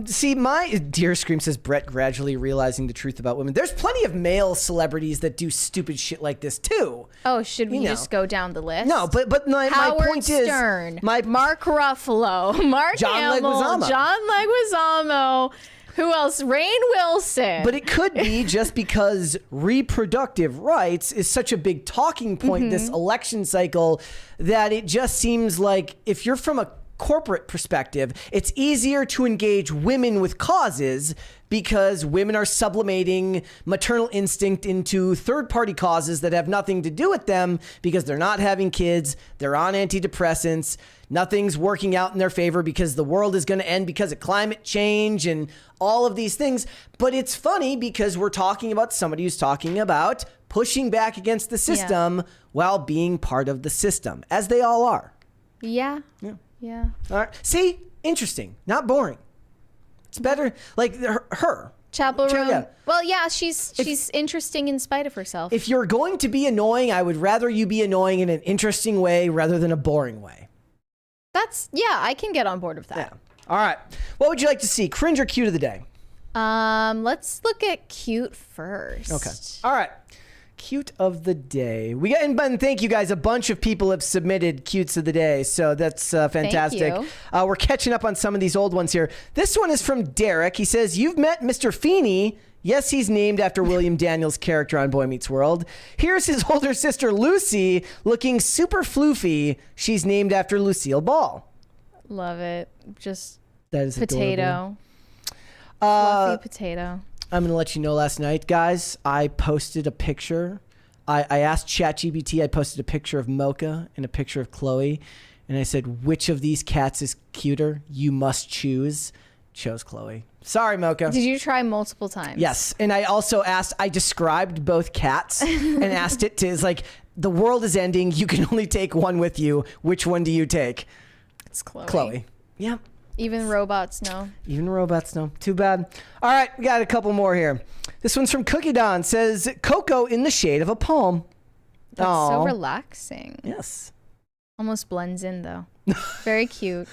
See, my dear Scream says Brett gradually realizing the truth about women. There's plenty of male celebrities that do stupid shit like this too. Oh, should we just go down the list? No, but my point Stern, is Mark Ruffalo, Mark Hamill, John Leguizamo. Who else? Rainn Wilson. But it could be just because reproductive rights is such a big talking point this election cycle that it just seems like if you're from a corporate perspective, it's easier to engage women with causes because women are sublimating maternal instinct into third-party causes that have nothing to do with them because they're not having kids, they're on antidepressants, nothing's working out in their favor because the world is going to end because of climate change and all of these things. But it's funny because we're talking about somebody who's talking about pushing back against the system while being part of the system, as they all are. Yeah. All right. See? Interesting. Not boring. It's better. Like her. Chappell Roan. Well, yeah, she's interesting in spite of herself. If you're going to be annoying, I would rather you be annoying in an interesting way rather than a boring way. I can get on board with that. Yeah. All right. What would you like to see? Cringe or cute of the day? Let's look at cute first. Okay. All right. Cute of the day. We got, and thank you guys. A bunch of people have submitted cutes of the day, so that's fantastic. Thank you. We're catching up on some of these old ones here. This one is from Derek. He says, "You've met Mr. Feeney." Yes, he's named after William Daniels' character on Boy Meets World. Here's his older sister Lucy, looking super floofy. She's named after Lucille Ball. Love it. Just that is potato. Adorable. Fluffy potato. I'm going to let you know, last night, guys, I posted a picture. I asked ChatGPT, I posted a picture of Mocha and a picture of Chloe. And I said, which of these cats is cuter? You must choose. Chose Chloe. Sorry, Mocha. Did you try multiple times? Yes. And I also I described both cats and asked it to, it's like, the world is ending. You can only take one with you. Which one do you take? It's Chloe. Chloe. Yeah. Even robots know. Even robots know. Too bad. All right, we got a couple more here. This one's from Cookie Don. Says, Cocoa in the shade of a palm. That's so relaxing. Yes. Almost blends in, though. Very cute.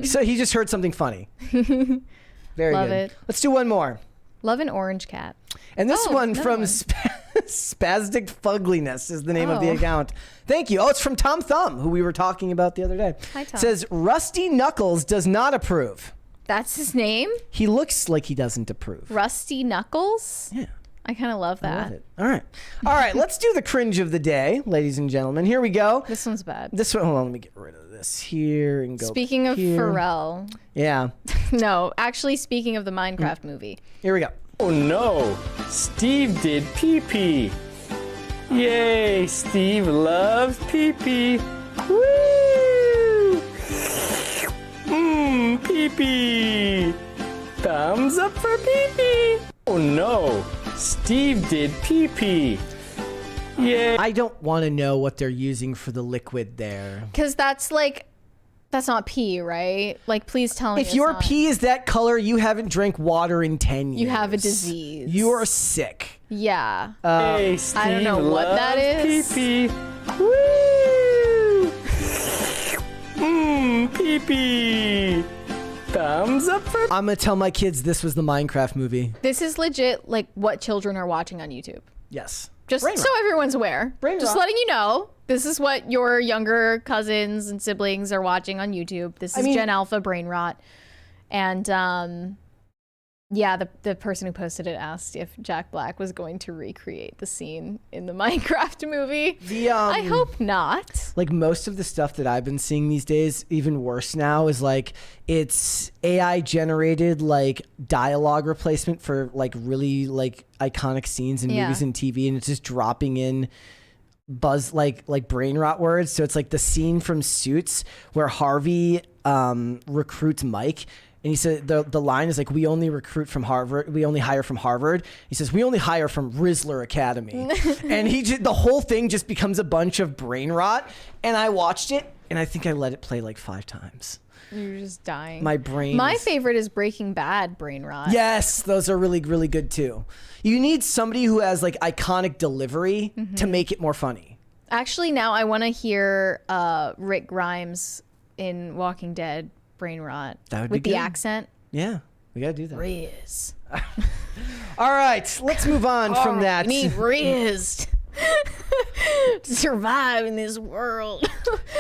So he just heard something funny. Very Love good. it. Let's do one more. Love an orange cat. And this one from Spastic Fugliness is the name of the account. Thank you. Oh, it's from Tom Thumb, who we were talking about the other day. Hi, Tom. Says, Rusty Knuckles does not approve. That's his name? He looks like he doesn't approve. Rusty Knuckles? Yeah. I kind of love that. I love it. All right. All right, let's do the cringe of the day, ladies and gentlemen. Here we go. This one's bad. This one, hold on, let me get rid of this here and go. Speaking of here. Pharrell. Yeah. No, actually, speaking of the Minecraft movie. Here we go. Oh no, Steve did pee-pee. Yay, Steve loves pee-pee. Woo! Pee-pee. Thumbs up for pee-pee. Oh no, Steve did pee-pee. Yay. I don't want to know what they're using for the liquid there. Because that's not pee, right? Like, please tell me. If your pee is that color, you haven't drank water in 10 years. You have a disease. You are sick. Yeah. Hey, Steve I don't know what that is. Pee-pee. Woo! Pee-pee. Thumbs up for... I'm going to tell my kids this was the Minecraft movie. This is legit, like, what children are watching on YouTube. Yes. Just Brain so rot. everyone's aware. Brain Just rot. letting you know, this is what your younger cousins and siblings are watching on YouTube. This is Gen Alpha brain rot. And yeah, the person who posted it asked if Jack Black was going to recreate the scene in the Minecraft movie. I hope not. Like, most of the stuff that I've been seeing these days, even worse now, is like it's AI generated like dialogue replacement for like really like iconic scenes in movies and TV, and it's just dropping in like brain rot words. So it's like the scene from Suits where Harvey recruits Mike. And he said the line is like, we only recruit from Harvard. We only hire from Harvard. He says, we only hire from Rizzler Academy. And the whole thing just becomes a bunch of brain rot. And I watched it, and I think I let it play like 5 times. You're just dying. My brain. My favorite is Breaking Bad brain rot. Yes, those are really, really good too. You need somebody who has like iconic delivery to make it more funny. Actually, now I want to hear Rick Grimes in Walking Dead brain rot That would with be the good. accent. Yeah, we gotta do that. Riz. All right, let's move on from that. We need Riz to survive in this world.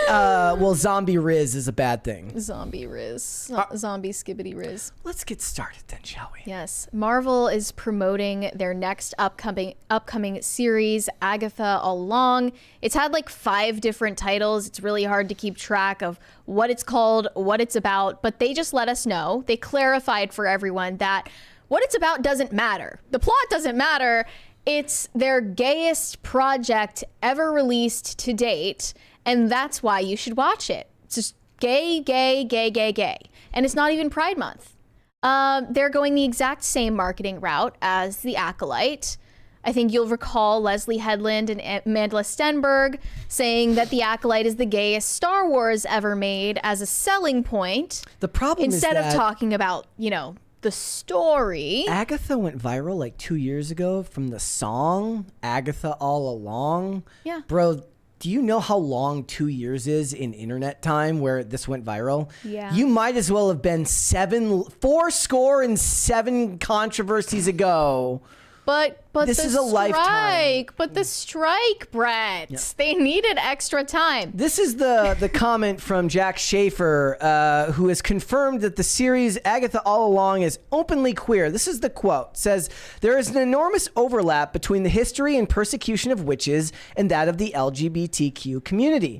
Well, zombie Riz is a bad thing. Zombie Riz. Zombie Skibbity Riz. Let's get started then, shall we? Yes. Marvel is promoting their next upcoming series, Agatha All Along. It's had like 5 different titles. It's really hard to keep track of what it's called, what it's about, but they just let us know. They clarified for everyone that what it's about doesn't matter. The plot doesn't matter. It's their gayest project ever released to date, and that's why you should watch it. It's just gay, gay, gay, gay, gay. And it's not even Pride Month. They're going the exact same marketing route as The Acolyte. I think you'll recall Leslie Headland and Amanda Stenberg saying that The Acolyte is the gayest Star Wars ever made as a selling point. The problem instead is that of talking about, the story. Agatha went viral like 2 years ago from the song Agatha All Along. Yeah. Bro, do you know how long 2 years is in internet time where this went viral? Yeah. You might as well have been 7 controversies ago. But This the is a lifetime. strike, but the strike, Brett. Yeah. They needed extra time. This is the comment from Jack Schaefer, who has confirmed that the series Agatha All Along is openly queer. This is the quote. It says, "There is an enormous overlap between the history and persecution of witches and that of the LGBTQ community.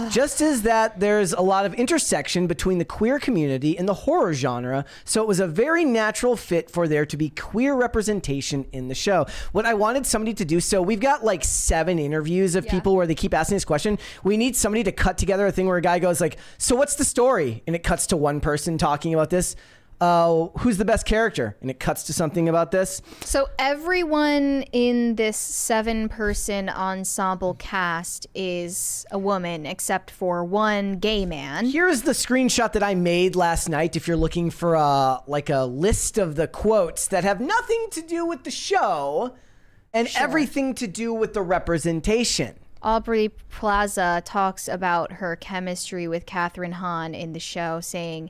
Just as that there's a lot of intersection between the queer community and the horror genre, so it was a very natural fit for there to be queer representation in the show." What I wanted somebody to do, so we've got like 7 interviews of people where they keep asking this question. We need somebody to cut together a thing where a guy goes like, "So what's the story?" And it cuts to one person talking about this. Who's the best character? And it cuts to something about this. So everyone in this 7-person ensemble cast is a woman except for one gay man. Here's the screenshot that I made last night if you're looking for like a list of the quotes that have nothing to do with the show and everything to do with the representation. Aubrey Plaza talks about her chemistry with Catherine Hahn in the show, saying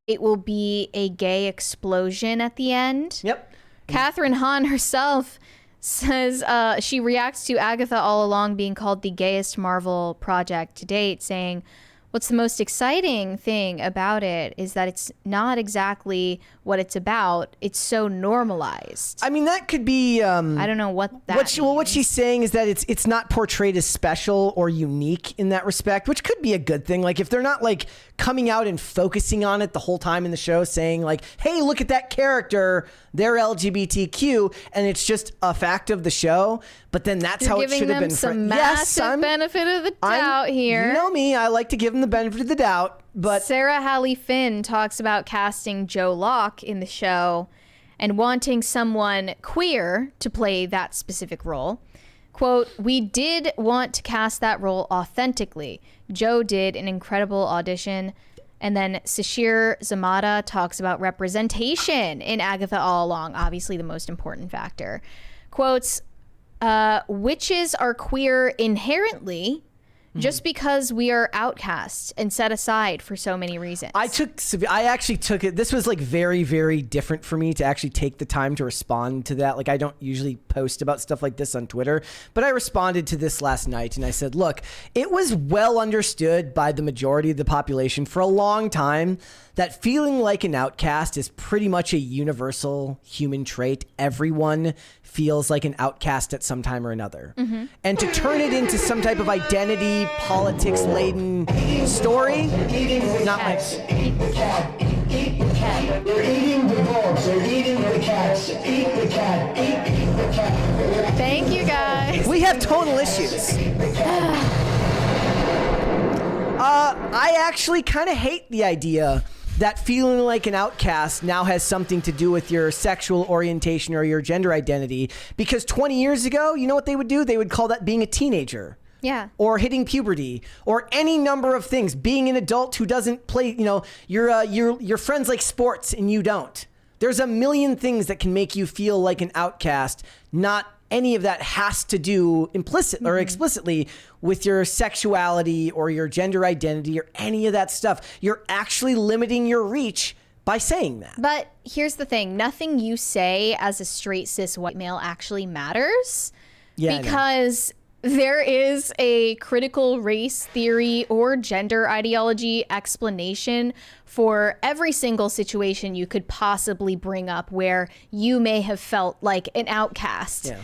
it will be a gay explosion at the end. Yep. Catherine Hahn herself says she reacts to Agatha All Along being called the gayest Marvel project to date, saying, "What's the most exciting thing about it is that it's not exactly what it's about. It's so normalized." I mean, that could be... I don't know what that means. What she's saying is that it's not portrayed as special or unique in that respect, which could be a good thing. Like if they're not like coming out and focusing on it the whole time in the show, saying like, "Hey, look at that character, they're LGBTQ," and it's just a fact of the show. But then that's how it should have been. Some massive benefit of the doubt here. You know me, I like to give them the benefit of the doubt. But Sarah Halley Finn talks about casting Joe Locke in the show and wanting someone queer to play that specific role. Quote, "We did want to cast that role authentically. Joe did an incredible audition." And then Sashir Zamata talks about representation in Agatha All Along, obviously the most important factor. Quotes, "Witches are queer inherently just because we are outcasts and set aside for so many reasons." I actually took it. This was like very, very different for me to actually take the time to respond to that. Like I don't usually post about stuff like this on Twitter, but I responded to this last night and I said, look, it was well understood by the majority of the population for a long time that feeling like an outcast is pretty much a universal human trait. Everyone feels like an outcast at some time or another. And to turn it into some type of identity, politics-laden story, not my... Eat the cat, eat the cat. They're eating the dogs, they're eating the cats. Eat the cat, eat the cat. Thank you, guys. We have tonal issues. I actually kind of hate the idea that feeling like an outcast now has something to do with your sexual orientation or your gender identity. Because 20 years ago, you know what they would do? They would call that being a teenager. Yeah. Or hitting puberty, or any number of things. Being an adult who doesn't play, your friends like sports and you don't. There's a million things that can make you feel like an outcast. Not any of that has to do implicit or explicitly with your sexuality or your gender identity or any of that stuff. You're actually limiting your reach by saying that. But here's the thing. Nothing you say as a straight cis white male actually matters. Yeah, because there is a critical race theory or gender ideology explanation for every single situation you could possibly bring up where you may have felt like an outcast. Yeah.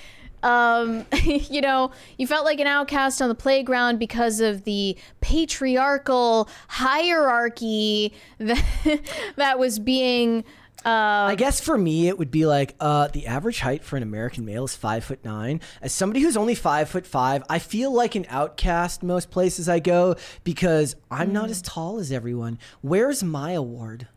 You felt like an outcast on the playground because of the patriarchal hierarchy that was being... I guess for me, it would be like the average height for an American male is 5'9". As somebody who's only 5'5", I feel like an outcast most places I go because I'm not as tall as everyone. Where's my award?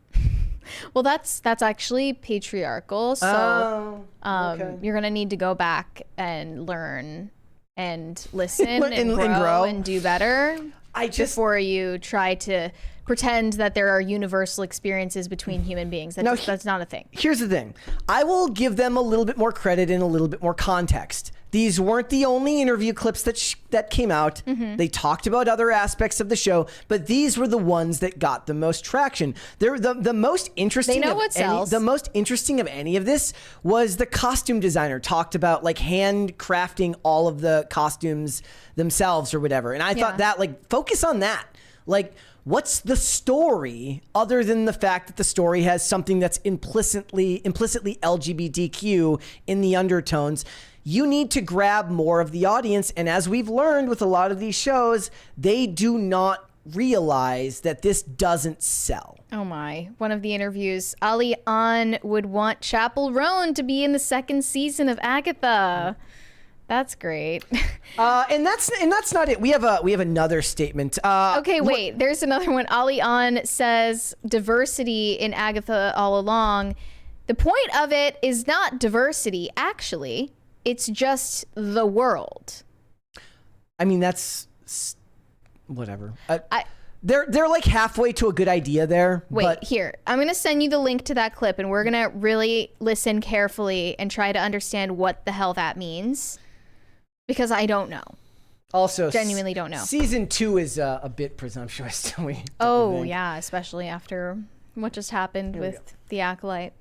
Well, that's actually patriarchal. So okay. you're gonna need to go back and learn and listen and grow grow and do better. Before you try to pretend that there are universal experiences between human beings. That's not a thing. Here's the thing. I will give them a little bit more credit and a little bit more context. These weren't the only interview clips that came out. They talked about other aspects of the show, but these were the ones that got the most traction. They're the most interesting. They know what sells. The most interesting of any of this was the costume designer talked about like handcrafting all of the costumes themselves or whatever. And I thought that like focus on that. Like, what's the story other than the fact that the story has something that's implicitly LGBTQ in the undertones? You need to grab more of the audience. And as we've learned with a lot of these shows, they do not realize that this doesn't sell. Oh my. One of the interviews, Ali An would want Chappell Roan to be in the second season of Agatha. That's great. And that's not it. We have another statement. Okay, wait. There's another one. Ali An says diversity in Agatha All Along. The point of it is not diversity, actually. It's just the world. I mean, that's whatever. They're like halfway to a good idea there. Wait, here. I'm going to send you the link to that clip, and we're going to really listen carefully and try to understand what the hell that means. Because I don't know. Also, genuinely don't know. Season 2 is a bit presumptuous. Yeah, especially after what just happened with the Acolyte.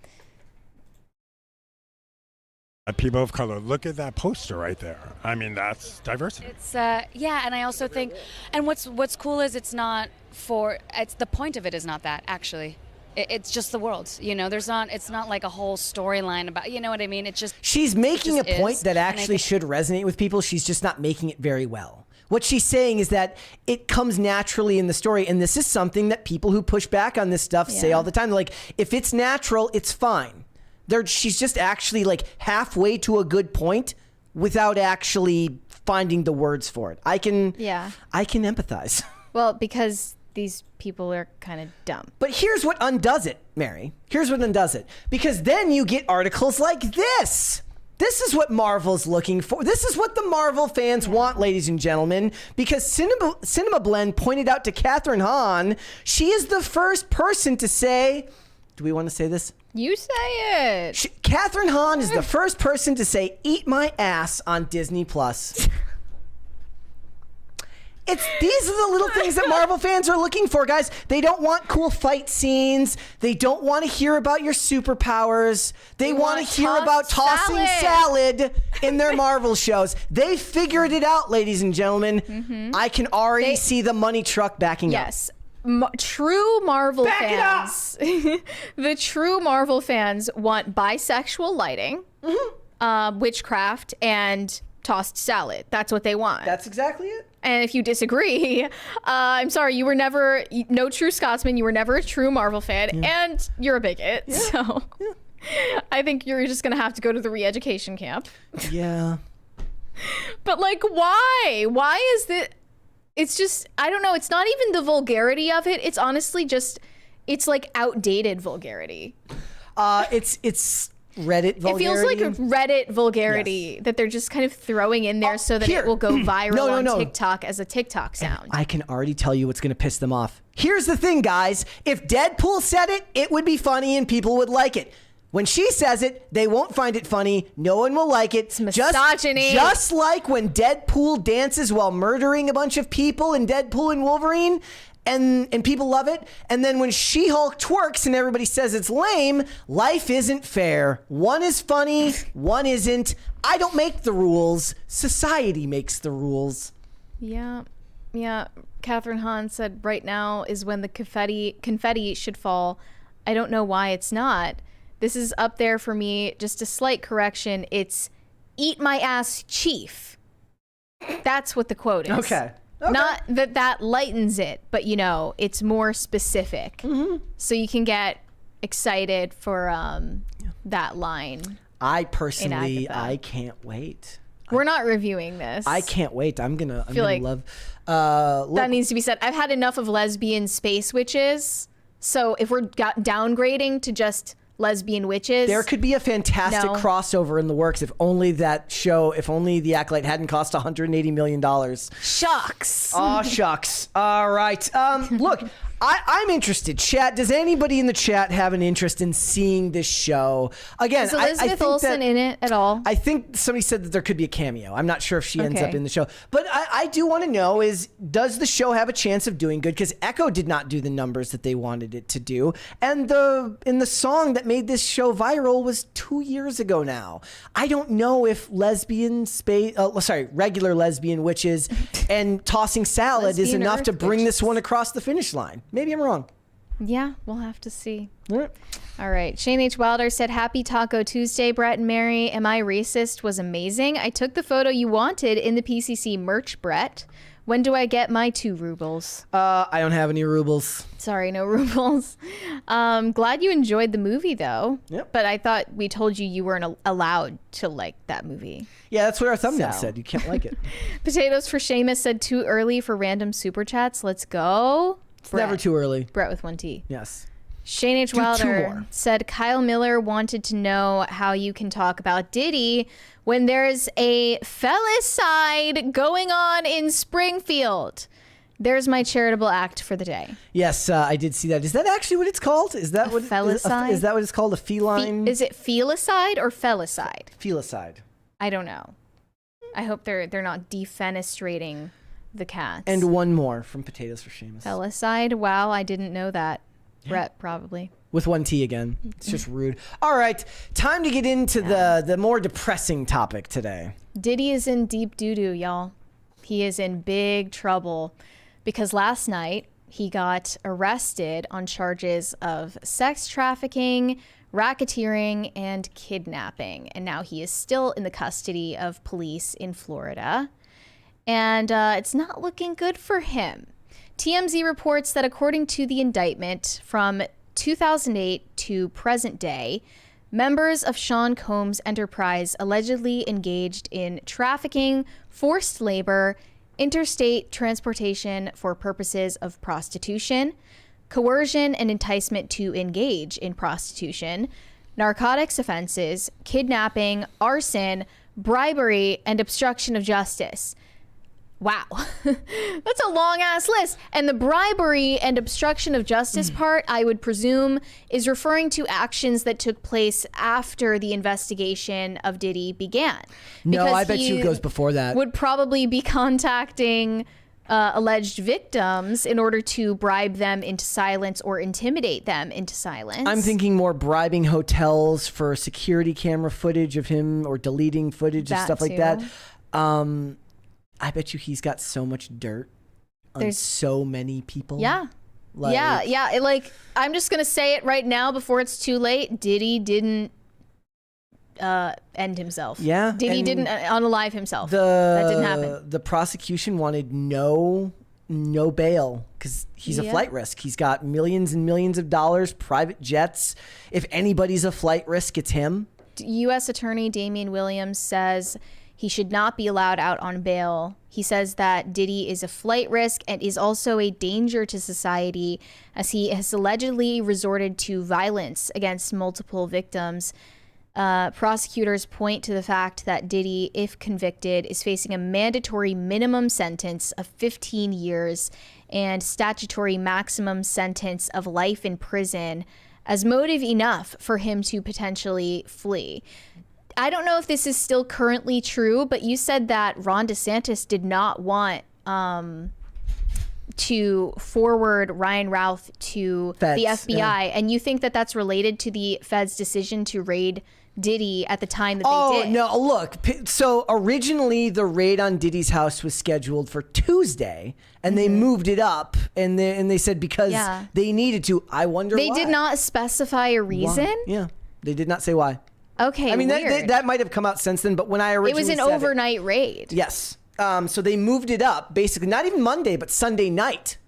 People of color, look at that poster right there. I mean, that's diversity. It's and I also think, and what's cool is it's the point of it is not that actually. It's just the world, it's not like a whole storyline about, you know what I mean? It's just, she's making a point that actually should resonate with people. She's just not making it very well. What she's saying is that it comes naturally in the story. And this is something that people who push back on this stuff say all the time. They're like, if it's natural, it's fine. She's just actually like halfway to a good point without actually finding the words for it. I can empathize. Well, because these people are kind of dumb. But here's what undoes it, Mary. Here's what undoes it. Because then you get articles like this. This is what Marvel's looking for. This is what the Marvel fans want, ladies and gentlemen. Because Cinema Blend pointed out to Catherine Hahn, she is the first person to say, do we want to say this? You say it. Catherine Hahn is the first person to say, eat my ass on Disney+. These are the little things that Marvel fans are looking for, guys. They don't want cool fight scenes. They don't want to hear about your superpowers. They want to hear about tossing salad in their Marvel shows. They figured it out, ladies and gentlemen. I can already see the money truck backing up. Yes. True Marvel fans. The true Marvel fans want bisexual lighting, witchcraft, and tossed salad. That's what they want. That's exactly it. And if you disagree, I'm sorry, you were never, no true Scotsman, you were never a true Marvel fan, and you're a bigot. Yeah. So I think you're just going to have to go to the re-education camp. Yeah. But like, why? Why is that? It's just, I don't know. It's not even the vulgarity of it. It's honestly just, it's like outdated vulgarity. It's Reddit vulgarity. It feels like Reddit vulgarity that they're just kind of throwing in there so that it will go viral on TikTok as a TikTok sound. I can already tell you what's going to piss them off. Here's the thing, guys. If Deadpool said it, it would be funny and people would like it. When she says it, they won't find it funny. No one will like it. It's misogyny. Just like when Deadpool dances while murdering a bunch of people in Deadpool and Wolverine, and people love it. And then when She-Hulk twerks and everybody says it's lame, life isn't fair. One is funny, one isn't. I don't make the rules. Society makes the rules. Yeah. Catherine Hahn said right now is when the confetti should fall. I don't know why it's not. This is up there for me. Just a slight correction. It's "Eat my ass, Chief." That's what the quote is. Okay. Not that lightens it, but it's more specific. So you can get excited for that line. I personally, I can't wait. We're not reviewing this. I can't wait. I'm gonna love. That needs to be said. I've had enough of lesbian space witches. So if we're downgrading to just lesbian witches, there could be a fantastic crossover in the works if only The Acolyte hadn't cost $180 million. Shucks. Oh, shucks. All right. Look, I'm interested. Chat, does anybody in the chat have an interest in seeing this show? Again, is Elizabeth Olsen in it at all? I think somebody said that there could be a cameo. I'm not sure if she ends up in the show. But I do want to know does the show have a chance of doing good? Because Echo did not do the numbers that they wanted it to do. And in the song that made this show viral was 2 years ago now. I don't know if regular lesbian witches and tossing salad is enough to bring this one across the finish line. Maybe I'm wrong. Yeah, we'll have to see. All right. Shane H. Wilder said, "Happy Taco Tuesday, Brett and Mary. Am I racist? Was amazing. I took the photo you wanted in the PCC merch, Brett. When do I get my 2 rubles? I don't have any rubles. Sorry, no rubles. Glad you enjoyed the movie, though. Yep. But I thought we told you weren't allowed to like that movie. Yeah, that's what our thumbnail said. You can't like it. Potatoes for Seamus said, "Too early for random super chats. Let's go." It's never too early. Brett with 1 T. Yes. Shane H. Wilder said, "Kyle Miller wanted to know how you can talk about Diddy when there's a felicide going on in Springfield. There's my charitable act for the day." Yes, I did see that. Is that actually what it's called? Is that what felicide? Is that what it's called? A feline? Is it felicide or felicide? Felicide. I don't know. I hope they're not defenestrating the cats. And one more from Potatoes for Seamus. Felicide? Wow, I didn't know that. Brett, probably. With 1 T again. It's just rude. All right, time to get into the more depressing topic today. Diddy is in deep doo-doo, y'all. He is in big trouble because last night he got arrested on charges of sex trafficking, racketeering, and kidnapping. And now he is still in the custody of police in Florida. And it's not looking good for him. TMZ reports that according to the indictment from 2008 to present day, members of Sean Combs' enterprise allegedly engaged in trafficking, forced labor, interstate transportation for purposes of prostitution, coercion and enticement to engage in prostitution, narcotics offenses, kidnapping, arson, bribery, and obstruction of justice. Wow. That's a long ass list. And the bribery and obstruction of justice part, I would presume, is referring to actions that took place after the investigation of Diddy began. No, I bet you it goes before that. Would probably be contacting alleged victims in order to bribe them into silence or intimidate them into silence. I'm thinking more bribing hotels for security camera footage of him or deleting footage and stuff like that. I bet you he's got so much dirt on so many people. Yeah. I'm just going to say it right now before it's too late. Diddy didn't end himself. Yeah. Diddy didn't unalive himself. That didn't happen. The prosecution wanted no bail because he's a flight risk. He's got millions and millions of dollars, private jets. If anybody's a flight risk, it's him. U.S. Attorney Damian Williams says he should not be allowed out on bail. He says that Diddy is a flight risk and is also a danger to society as he has allegedly resorted to violence against multiple victims. Prosecutors point to the fact that Diddy, if convicted, is facing a mandatory minimum sentence of 15 years and statutory maximum sentence of life in prison as motive enough for him to potentially flee. I don't know if this is still currently true, but you said that Ron DeSantis did not want to forward Ryan Routh to Feds, the FBI, yeah. and you think that that's related to the Fed's decision to raid Diddy at the time that they did? No, look. So originally the raid on Diddy's house was scheduled for Tuesday, and they moved it up, and they said because they needed to. I wonder They why. did not specify a reason? Why? Yeah, they did not say why. Okay, I mean, weird. that might have come out since then, but when I originally It was an said overnight raid. Yes. So they moved it up, basically, not even Monday, but Sunday night.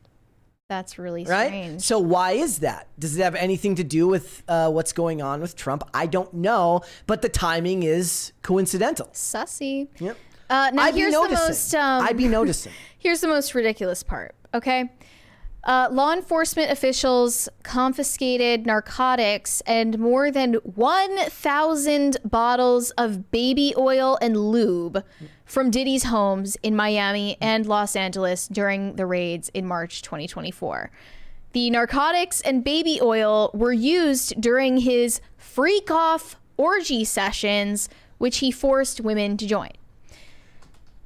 That's really Right? strange. So why is that? Does it have anything to do with what's going on with Trump? I don't know, but the timing is coincidental. Sussy. Yep. Now I'd be here's the noticing. most I'd be noticing. Here's the most ridiculous part, okay? Law enforcement officials confiscated narcotics and more than 1,000 bottles of baby oil and lube from Diddy's homes in Miami and Los Angeles during the raids in March 2024. The narcotics and baby oil were used during his freak-off orgy sessions, which he forced women to join.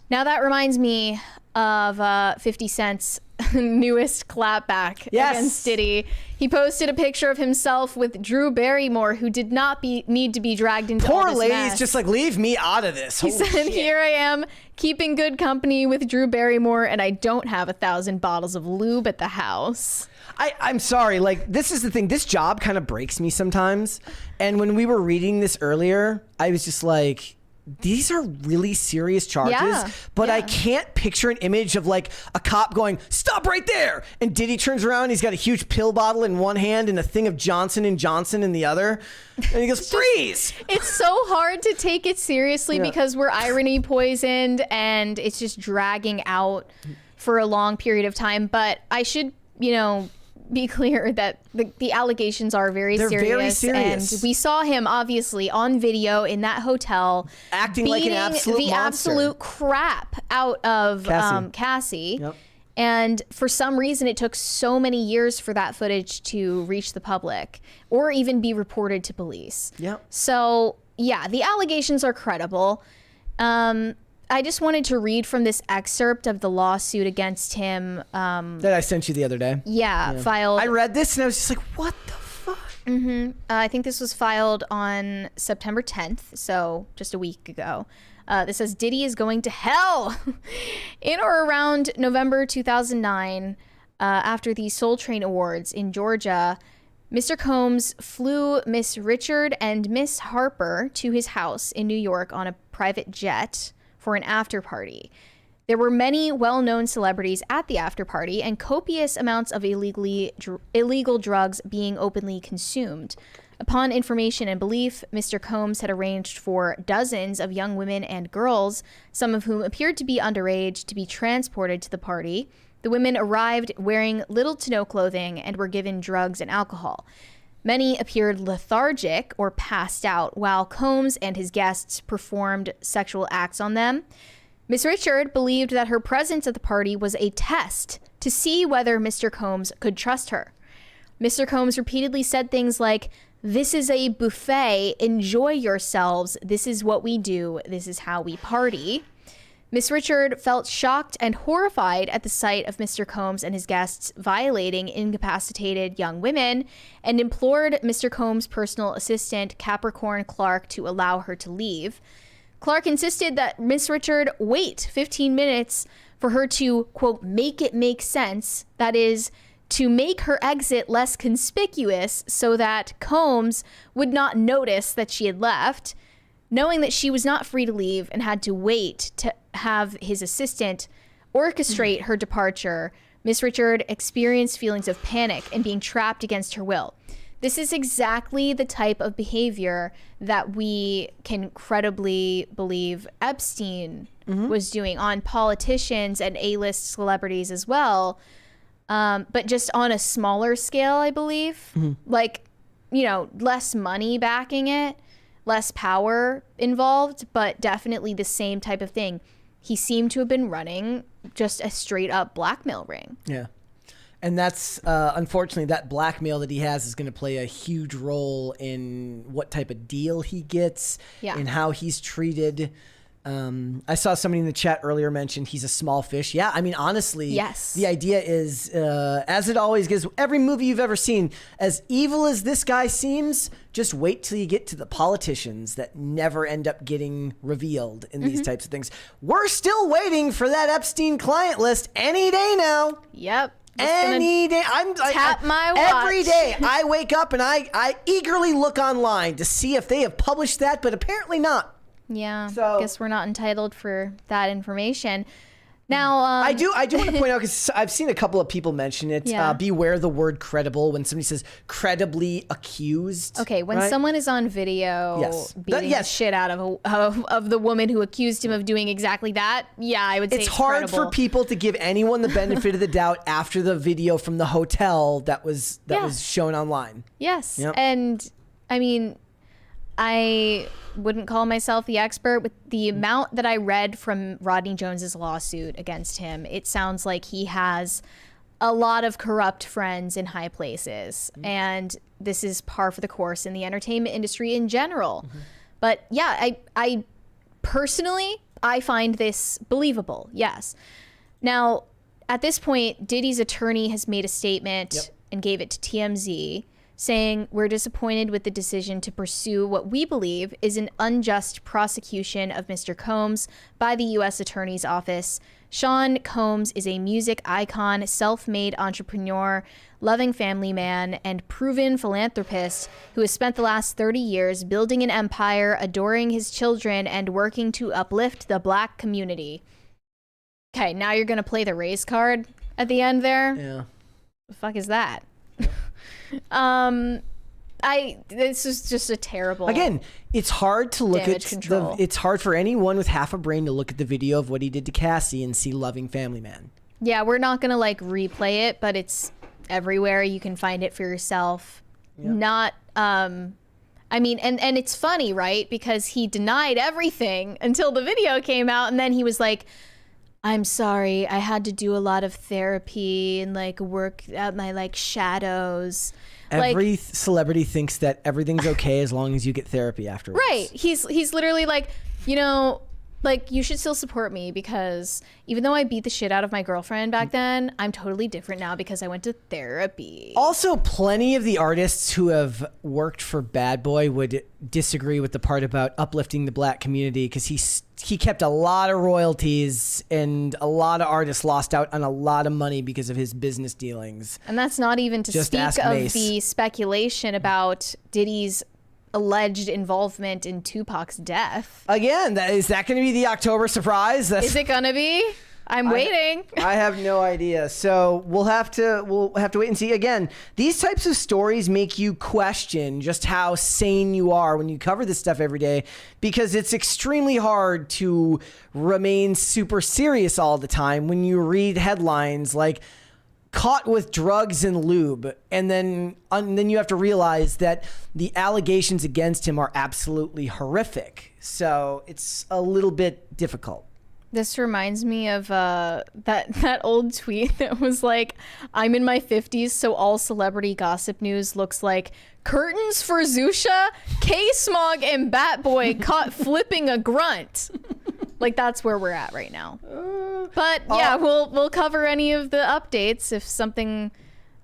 Now that reminds me of 50 Cent's newest clapback against Diddy. He posted a picture of himself with Drew Barrymore, who did not need to be dragged into all Poor this lady's mess. just like, leave me out of this. He Holy said, shit. here I am keeping good company with Drew Barrymore, and I don't have 1,000 bottles of lube at the house. I'm sorry. Like, this is the thing. This job kind of breaks me sometimes. And when we were reading this earlier, I was just like, these are really serious charges, but I can't picture an image of like a cop going, stop right there. And Diddy turns around, he's got a huge pill bottle in one hand and a thing of Johnson & Johnson in the other. And he goes, freeze. It's so hard to take it seriously because we're irony poisoned and it's just dragging out for a long period of time. But I should, be clear that the allegations are They're very serious. And we saw him obviously on video in that hotel Acting like an absolute the monster. absolute crap out of Cassie. Yep. And for some reason, it took so many years for that footage to reach the public or even be reported to police. Yep. So, yeah, the allegations are credible. I just wanted to read from this excerpt of the lawsuit against him. That I sent you the other day. Filed. I read this and I was just like, what the fuck? I think this was filed on September 10th, so just a week ago. This says Diddy is going to hell. In or around November 2009, after the Soul Train Awards in Georgia, Mr. Combs flew Miss Richard and Miss Harper to his house in New York on a private jet for an after party. There were many well-known celebrities at the after party and copious amounts of illegal drugs being openly consumed. Upon information and belief, Mr. Combs had arranged for dozens of young women and girls, some of whom appeared to be underage, to be transported to the party. The women arrived wearing little to no clothing and were given drugs and alcohol. Many appeared lethargic or passed out while Combs and his guests performed sexual acts on them. Miss Richard believed that her presence at the party was a test to see whether Mr. Combs could trust her. Mr. Combs repeatedly said things like, "This is a buffet. Enjoy yourselves. This is what we do. This is how we party." Miss Richard felt shocked and horrified at the sight of Mr. Combs and his guests violating incapacitated young women and implored Mr. Combs' personal assistant, Capricorn Clark, to allow her to leave. Clark insisted that Miss Richard wait 15 minutes for her to, quote, make it make sense. That is, to make her exit less conspicuous so that Combs would not notice that she had left. Knowing that she was not free to leave and had to wait to have his assistant orchestrate her departure, Miss Richard experienced feelings of panic and being trapped against her will. This is exactly the type of behavior that we can credibly believe Epstein was doing on politicians and A-list celebrities as well, but just on a smaller scale, I believe. Like, less money backing it. less power involved, but definitely the same type of thing. He seemed to have been running just a straight up blackmail ring. Yeah. And that's, unfortunately, that blackmail that he has is going to play a huge role in what type of deal he gets and how he's treated. I saw somebody in the chat earlier mention he's a small fish. Yeah, I mean, honestly, yes. The idea is, as it always gets, every movie you've ever seen, as evil as this guy seems, just wait till you get to the politicians that never end up getting revealed in these types of things. We're still waiting for that Epstein client list any day now. Yep. Any day. Tap my watch. Every day I wake up and I eagerly look online to see if they have published that, but apparently not. Yeah, So- guess we're not entitled for that information. Now, I do want to point out, because I've seen a couple of people mention it. Yeah. Beware the word credible when somebody says credibly accused. okay, when right? someone is on video Yes. beating Yes. the shit out of the woman who accused him of doing exactly that, yeah, I would say It's hard credible. for people to give anyone the benefit of the doubt after the video from the hotel that was shown online. Yes, Yep. and I mean, I wouldn't call myself the expert, but the amount that I read from Rodney Jones's lawsuit against him, it sounds like he has a lot of corrupt friends in high places, and this is par for the course in the entertainment industry in general. But yeah, I personally, I find this believable. Yes. Now, at this point, Diddy's attorney has made a statement and gave it to TMZ, saying, "We're disappointed with the decision to pursue what we believe is an unjust prosecution of Mr. Combs by the U.S. Attorney's Office. Sean Combs is a music icon, self-made entrepreneur, loving family man, and proven philanthropist who has spent the last 30 years building an empire, adoring his children, and working to uplift the Black community." Okay, now you're going to play the race card at the end there? Yeah. The fuck is that? This is just a terrible. Again, it's hard to look Damage at control. it's hard for anyone with half a brain to look at the video of what he did to Cassie and see loving family man. Yeah, we're not gonna like replay it, but it's everywhere. You can find it for yourself. Not I mean, and it's funny, right? Because he denied everything until the video came out, and then he was like, "I'm sorry, I had to do a lot of therapy and like work out my like shadows." Every celebrity thinks that everything's okay as long as you get therapy afterwards. Right. He's literally like, you know, like, you should still support me because even though I beat the shit out of my girlfriend back then, I'm totally different now because I went to therapy. Also, plenty of the artists who have worked for Bad Boy would disagree with the part about uplifting the Black community, because he kept a lot of royalties and a lot of artists lost out on a lot of money because of his business dealings. And that's not even to Just speak ask of Mace. the speculation about Diddy's alleged involvement in Tupac's death. Again, is that going to be the October surprise? Is it gonna be? I'm waiting. I have no idea. So we'll have to wait and see. Again, these types of stories make you question just how sane you are when you cover this stuff every day, because it's extremely hard to remain super serious all the time when you read headlines like "caught with drugs and lube," and then you have to realize that the allegations against him are absolutely horrific. So it's a little bit difficult. This reminds me of that old tweet that was like, "I'm in my 50s, so all celebrity gossip news looks like curtains for Zusha, K-Smog, and Bat Boy caught flipping a grunt." Like, that's where we're at right now. But yeah, we'll cover any of the updates if something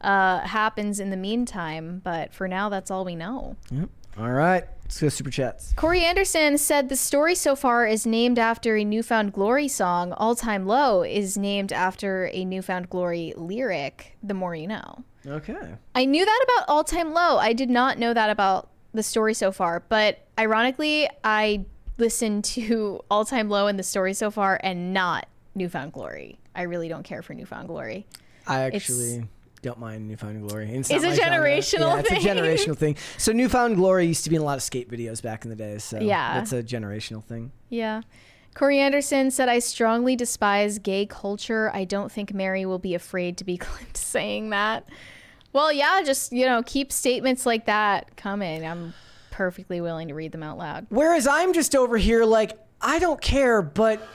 happens in the meantime. But for now, that's all we know. Yep. All right. Let's go Super Chats. Corey Anderson said the story so far is named after a Newfound Glory song. All Time Low is named after a Newfound Glory lyric. The more you know. Okay. I knew that about All Time Low. I did not know that about the story so far. But ironically, I listened to All Time Low and the story so far and not Newfound Glory. I really don't care for Newfound Glory. I actually don't mind Newfound Glory. It's a not my genre. generational It's a thing. generational thing. So Newfound Glory used to be in a lot of skate videos back in the day. So Yeah. it's a generational thing. Yeah. Corey Anderson said, "I strongly despise gay culture. I don't think Mary will be afraid to be clipped saying that." Well, yeah, just, keep statements like that coming. I'm perfectly willing to read them out loud. Whereas I'm just over here like, I don't care, but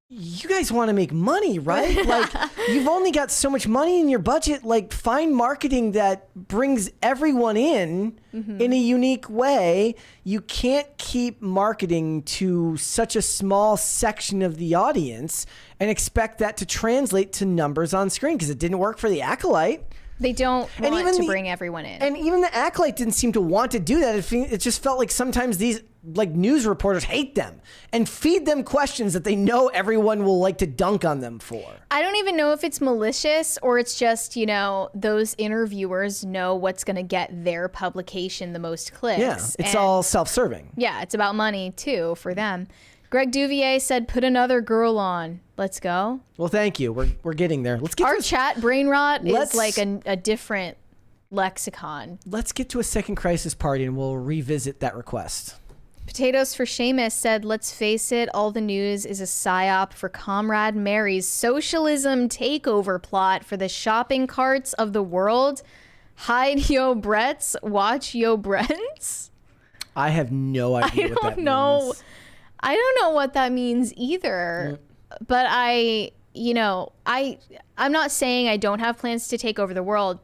you guys want to make money, right? Like, you've only got so much money in your budget. Like, find marketing that brings everyone in a unique way. You can't keep marketing to such a small section of the audience and expect that to translate to numbers on screen, because it didn't work for the Acolyte. They don't want to bring everyone in. And even the Acolyte didn't seem to want to do that. It just felt like sometimes these like news reporters hate them and feed them questions that they know everyone will like to dunk on them for. I don't even know if it's malicious or it's just, you know, those interviewers know what's going to get their publication the most clicks. Yeah, it's all self-serving. Yeah, it's about money too for them. Greg Duvier said, put another girl on. Let's go. Well, thank you. We're getting there. Let's get our chat brain rot is like Let's- a different lexicon. Let's get to a second crisis party and we'll revisit that request. Potatoes for Seamus said, let's face it, all the news is a psyop for Comrade Mary's socialism takeover plot for the shopping carts of the world. Hide yo Bretts, watch yo Brents. I have no idea what that means. I don't know what that means either. But I'm not saying I don't have plans to take over the world.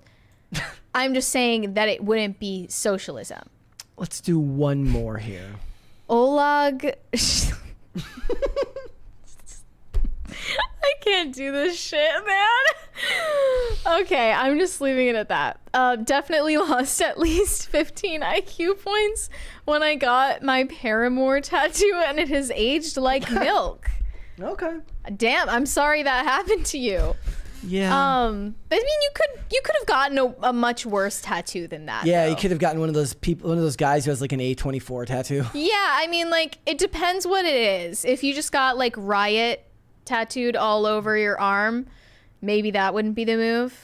I'm just saying that it wouldn't be socialism. Let's do one more here. Olag. I can't do this shit, man. Okay, I'm just leaving it at that. Definitely lost at least 15 IQ points when I got my Paramore tattoo, and it has aged like milk. Okay. Damn, I'm sorry that happened to you. Yeah. I mean, you could have gotten a much worse tattoo than that. Yeah, though. you could have gotten one of those guys who has like an A24 tattoo. Yeah, I mean, like, it depends what it is. If you just got like Riot tattooed all over your arm, maybe that wouldn't be the move.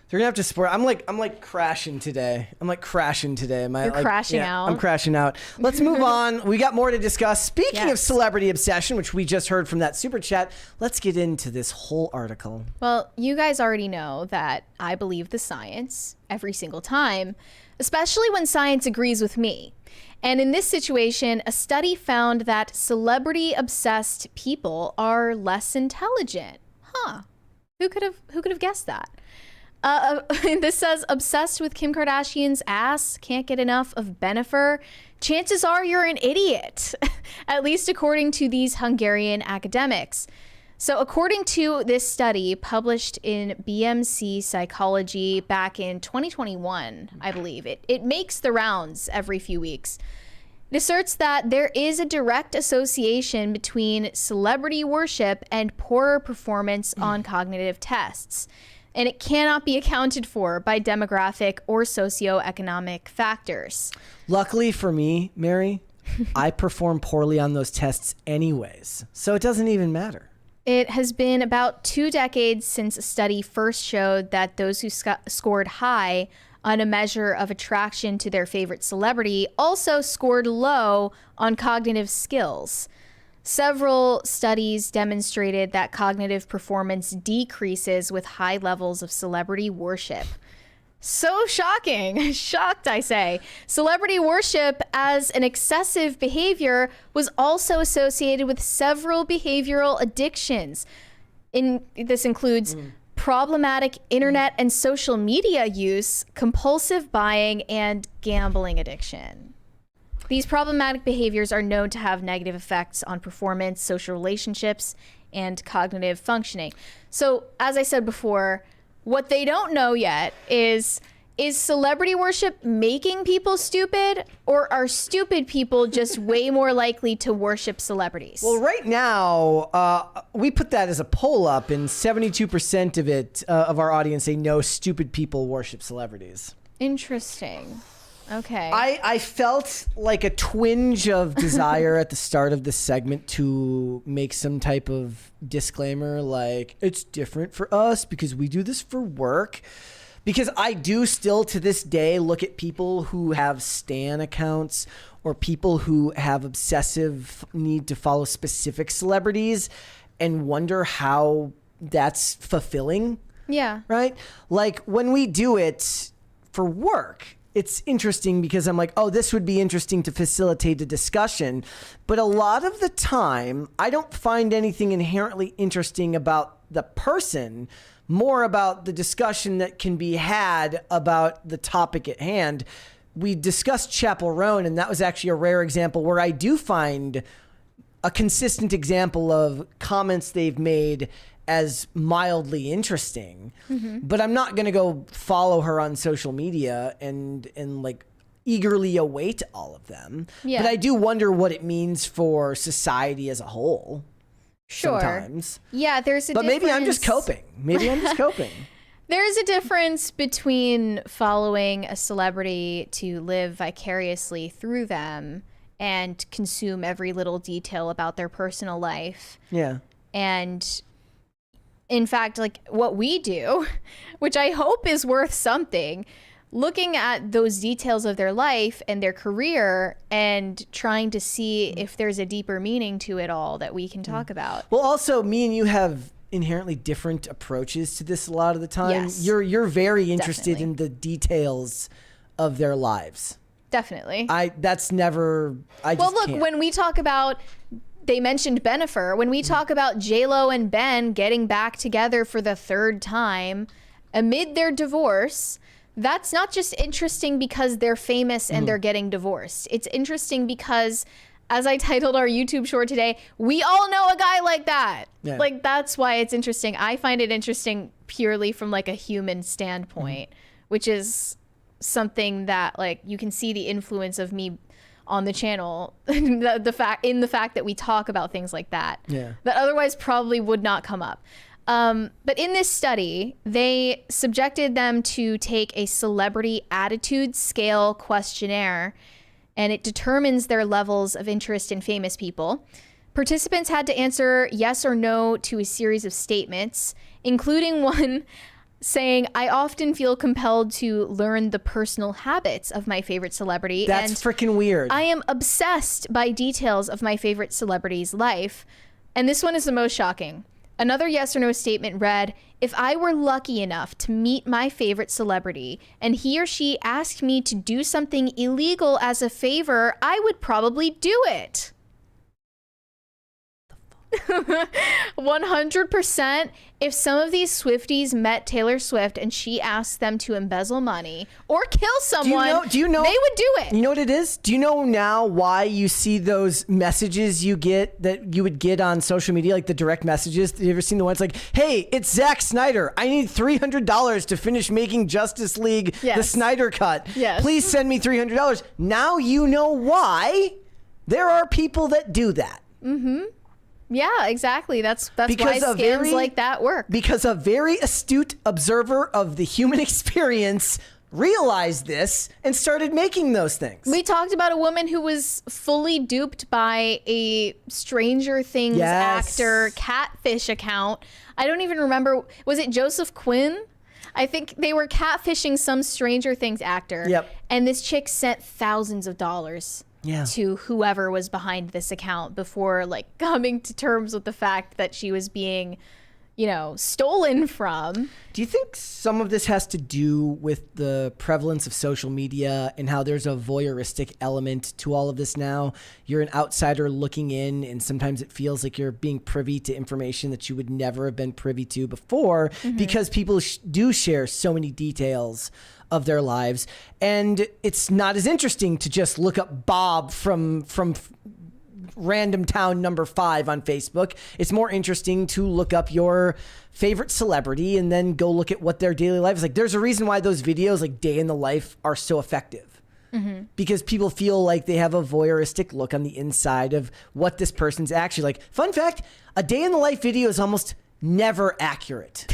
They're gonna have to support. I'm like crashing today. You're crashing out. I'm crashing out. Let's move on. We got more to discuss. Speaking of celebrity obsession, which we just heard from that super chat, let's get into this whole article. Well, you guys already know that I believe the science every single time, especially when science agrees with me. And in this situation, a study found that celebrity-obsessed people are less intelligent. Huh? Who could have guessed that? This says, obsessed with Kim Kardashian's ass, can't get enough of Bennifer. Chances are you're an idiot, at least according to these Hungarian academics. So according to this study published in BMC Psychology back in 2021, I believe, it makes the rounds every few weeks. It asserts that there is a direct association between celebrity worship and poorer performance on cognitive tests. And it cannot be accounted for by demographic or socioeconomic factors. Luckily for me, Mary, I perform poorly on those tests anyways, so it doesn't even matter. It has been about 2 decades since a study first showed that those who scored high on a measure of attraction to their favorite celebrity also scored low on cognitive skills. Several studies demonstrated that cognitive performance decreases with high levels of celebrity worship. So shocking. Shocked, I say. Celebrity worship as an excessive behavior was also associated with several behavioral addictions. This includes problematic internet and social media use, compulsive buying, and gambling addiction. These problematic behaviors are known to have negative effects on performance, social relationships, and cognitive functioning. So, as I said before, what they don't know yet is celebrity worship making people stupid, or are stupid people just way more likely to worship celebrities? Well, right now, we put that as a poll up, and 72% of it, of our audience say no, stupid people worship celebrities. Interesting. Okay. I felt like a twinge of desire at the start of this segment to make some type of disclaimer, like, it's different for us because we do this for work. Because I do still to this day look at people who have stan accounts or people who have obsessive need to follow specific celebrities and wonder how that's fulfilling. Yeah. Right? Like, when we do it for work, it's interesting because I'm like, oh, this would be interesting to facilitate a discussion. But a lot of the time, I don't find anything inherently interesting about the person, more about the discussion that can be had about the topic at hand. We discussed Chappell Roan, and that was actually a rare example where I do find a consistent example of comments they've made as mildly interesting, but I'm not going to go follow her on social media and like eagerly await all of them. Yeah. But I do wonder what it means for society as a whole. Sure. Sometimes. Yeah, there's a But difference. maybe I'm just coping. There's a difference between following a celebrity to live vicariously through them and consume every little detail about their personal life. Yeah. And in fact, like what we do, which I hope is worth something, looking at those details of their life and their career and trying to see if there's a deeper meaning to it all that we can talk about. Well, also, me and you have inherently different approaches to this a lot of the time. Yes. You're very interested Definitely. in the details of their lives. Definitely. Can't. When we talk about, they mentioned Benifer, when we talk about J-Lo and Ben getting back together for the 3rd time amid their divorce, that's not just interesting because they're famous and they're getting divorced. It's interesting because, as I titled our YouTube short today, we all know a guy like that. Yeah. Like, that's why it's interesting. I find it interesting purely from like a human standpoint, which is something that like you can see the influence of me on the channel, the fact that we talk about things like that, that otherwise probably would not come up. But in this study, they subjected them to take a celebrity attitude scale questionnaire, and it determines their levels of interest in famous people. Participants had to answer yes or no to a series of statements, including one saying, I often feel compelled to learn the personal habits of my favorite celebrity. That's freaking weird. I am obsessed by details of my favorite celebrity's life. And this one is the most shocking. Another yes or no statement read, if I were lucky enough to meet my favorite celebrity and he or she asked me to do something illegal as a favor, I would probably do it. 100%. If some of these Swifties met Taylor Swift and she asked them to embezzle money or kill someone, do you know, they would do it. You know what it is? Do you know now why you see those messages you get that you would get on social media, like the direct messages? Have you ever seen the ones like, hey, it's Zack Snyder. I need $300 to finish making Justice League, the Snyder Cut. Yes. Please send me $300. Now you know why there are people that do that. Mm-hmm. Yeah, exactly. That's why scams like that work. Because a very astute observer of the human experience realized this and started making those things. We talked about a woman who was fully duped by a Stranger Things actor catfish account. I don't even remember. Was it Joseph Quinn? I think they were catfishing some Stranger Things actor. Yep. And this chick sent thousands of dollars to whoever was behind this account before like coming to terms with the fact that she was being, stolen from. Do you think some of this has to do with the prevalence of social media and how there's a voyeuristic element to all of this now? You're an outsider looking in, and sometimes it feels like you're being privy to information that you would never have been privy to before because people do share so many details of their lives, and it's not as interesting to just look up Bob from random town number 5 on Facebook. It's more interesting to look up your favorite celebrity and then go look at what their daily life is like. There's a reason why those videos like Day in the Life are so effective. Because people feel like they have a voyeuristic look on the inside of what this person's actually like. Fun fact, a Day in the Life video is almost never accurate.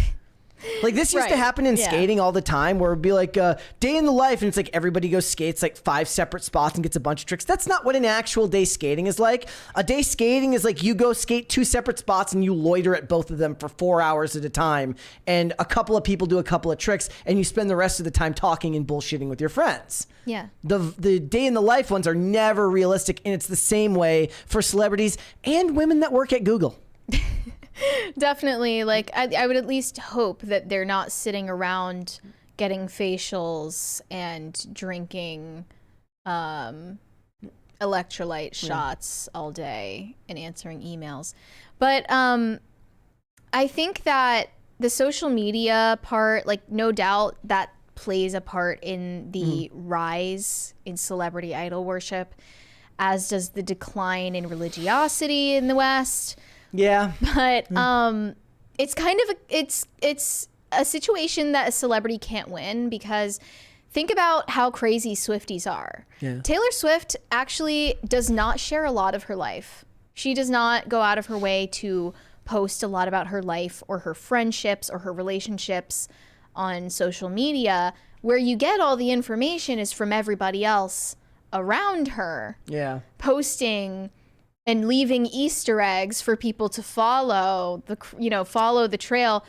Like this used to happen in skating all the time, where it'd be like a day in the life, and it's like everybody goes skates like 5 separate spots and gets a bunch of tricks. That's not what an actual day skating is like. A day skating is like you go skate 2 separate spots and you loiter at both of them for 4 hours at a time, and a couple of people do a couple of tricks, and you spend the rest of the time talking and bullshitting with your friends. Yeah. The day in the life ones are never realistic, and it's the same way for celebrities and women that work at Google. Definitely. Like I would at least hope that they're not sitting around getting facials and drinking electrolyte shots all day and answering emails. But I think that the social media part, like, no doubt that plays a part in the rise in celebrity idol worship, as does the decline in religiosity in the West. Yeah. But it's kind of it's a situation that a celebrity can't win, because think about how crazy Swifties are. Yeah. Taylor Swift actually does not share a lot of her life. She does not go out of her way to post a lot about her life or her friendships or her relationships on social media. Where you get all the information is from everybody else around her. Yeah. Posting and leaving Easter eggs for people to follow the trail.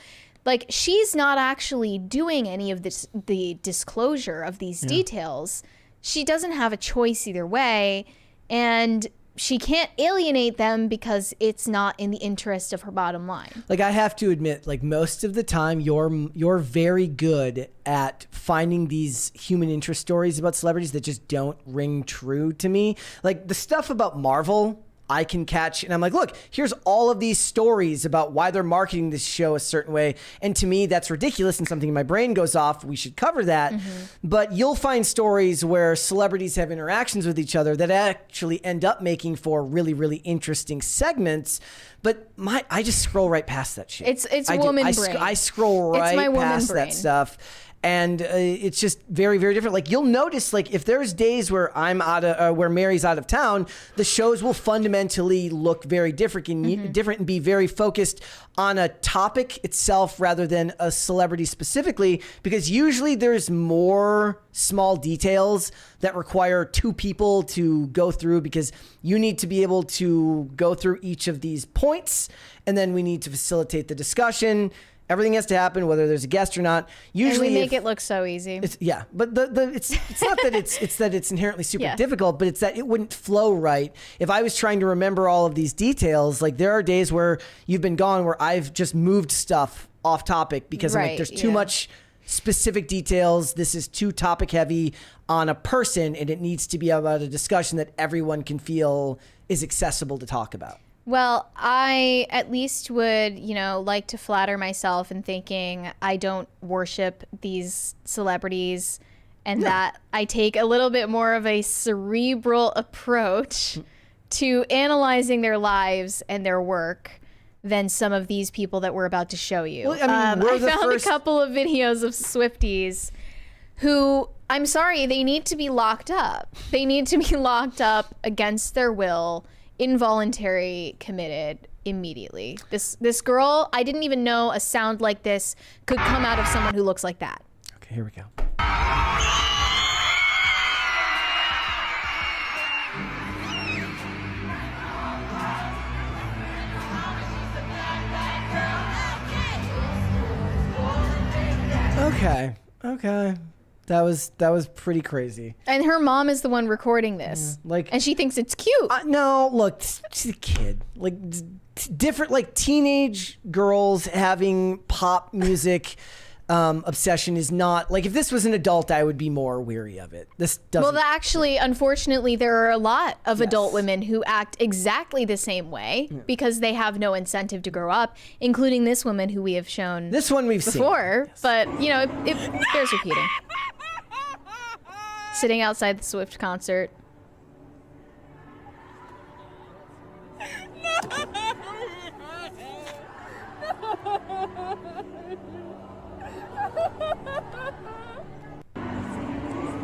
Like, she's not actually doing any of this, the disclosure of these details. She doesn't have a choice either way, and she can't alienate them because it's not in the interest of her bottom line. Like, I have to admit, like, most of the time you're very good at finding these human interest stories about celebrities that just don't ring true to me. Like, the stuff about Marvel, I can catch, and I'm like, look, here's all of these stories about why they're marketing this show a certain way. And to me, that's ridiculous, and something in my brain goes off. We should cover that. But you'll find stories where celebrities have interactions with each other that actually end up making for really, really interesting segments. But I just scroll right past that shit. It's woman brain. I scroll right past that stuff. And it's just very, very different. Like, you'll notice, like, if there's days where where Mary's out of town, the shows will fundamentally look very different and be very focused on a topic itself rather than a celebrity specifically, because usually there's more small details that require two people to go through, because you need to be able to go through each of these points, and then we need to facilitate the discussion. Everything has to happen, whether there's a guest or not. Usually, and we make it look so easy. But it's not that it's that it's inherently super difficult, but it's that it wouldn't flow right if I was trying to remember all of these details. Like, there are days where you've been gone where I've just moved stuff off topic because I'm like, there's too much specific details. This is too topic heavy on a person, and it needs to be about a discussion that everyone can feel is accessible to talk about. Well, I at least would, like to flatter myself in thinking I don't worship these celebrities, and that I take a little bit more of a cerebral approach to analyzing their lives and their work than some of these people that we're about to show you. Well, I mean, I found a couple of videos of Swifties who, I'm sorry, they need to be locked up. They need to be locked up against their will, involuntary committed immediately. This girl, I didn't even know a sound like this could come out of someone who looks like that. Okay, here we go. Okay. That was pretty crazy. And her mom is the one recording this. And she thinks it's cute. No, look, she's a kid. Like, different, like, teenage girls having pop music obsession is not, like, if this was an adult, I would be more weary of it. This doesn't. Well, actually, unfortunately, there are a lot of adult women who act exactly the same way because they have no incentive to grow up, including this woman who we have shown this one we've before. Seen. Yes. But, it bears repeating. Sitting outside the Swift concert.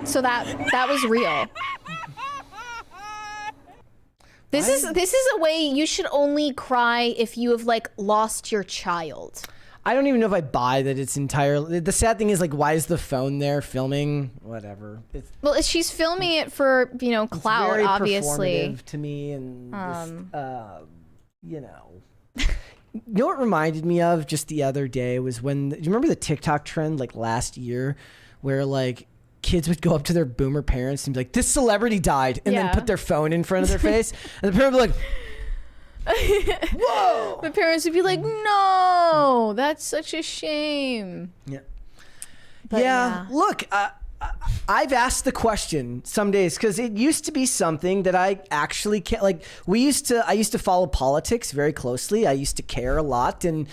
So that was real. This is a way you should only cry if you have, like, lost your child. I don't even know if I buy that it's entirely. The sad thing is, like, why is the phone there filming? Whatever. Well, she's filming it for, clout, very obviously. Performative to me, and you know what reminded me of just the other day was when, do you remember the TikTok trend, like, last year, where, like, kids would go up to their boomer parents and be like, "This celebrity died," and then put their phone in front of their face, and the parent would be like, "Whoa!" The parents would be like, "No, that's such a shame." But yeah. Look, I've asked the question some days because it used to be something that I actually can't, like, I used to follow politics very closely. I used to care a lot, and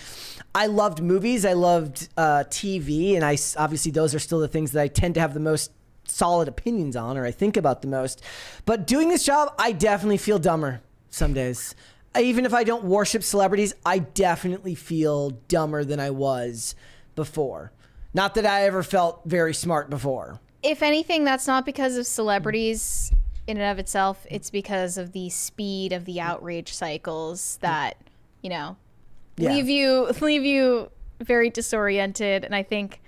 I loved movies. I loved TV, and obviously those are still the things that I tend to have the most solid opinions on, or I think about the most. But doing this job, I definitely feel dumber some days. Even if I don't worship celebrities, I definitely feel dumber than I was before. Not that I ever felt very smart before. If anything, that's not because of celebrities in and of itself. It's because of the speed of the outrage cycles that, leave you very disoriented. And I think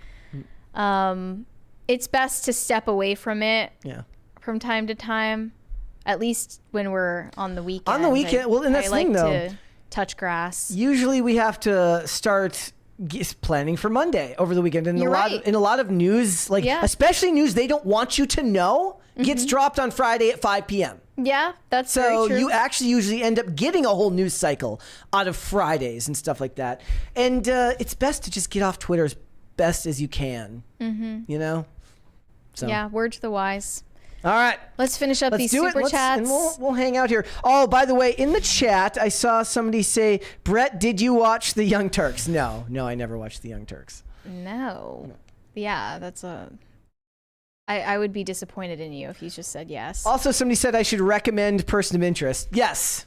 it's best to step away from it from time to time, at least when we're on the weekend. On the weekend, and that's the thing, though. To touch grass. Usually we have to start planning for Monday over the weekend, and in a lot of news, especially news they don't want you to know, gets dropped on Friday at 5 p.m. Yeah, that's so very true. You actually usually end up getting a whole news cycle out of Fridays and stuff like that. And it's best to just get off Twitter as best as you can. So. Yeah, word to the wise. All right. Let's finish up these super chats. And we'll hang out here. Oh, by the way, in the chat, I saw somebody say, Brett, did you watch the Young Turks? No, I never watched the Young Turks. No. Yeah, I would be disappointed in you if you just said yes. Also, somebody said I should recommend Person of Interest. Yes.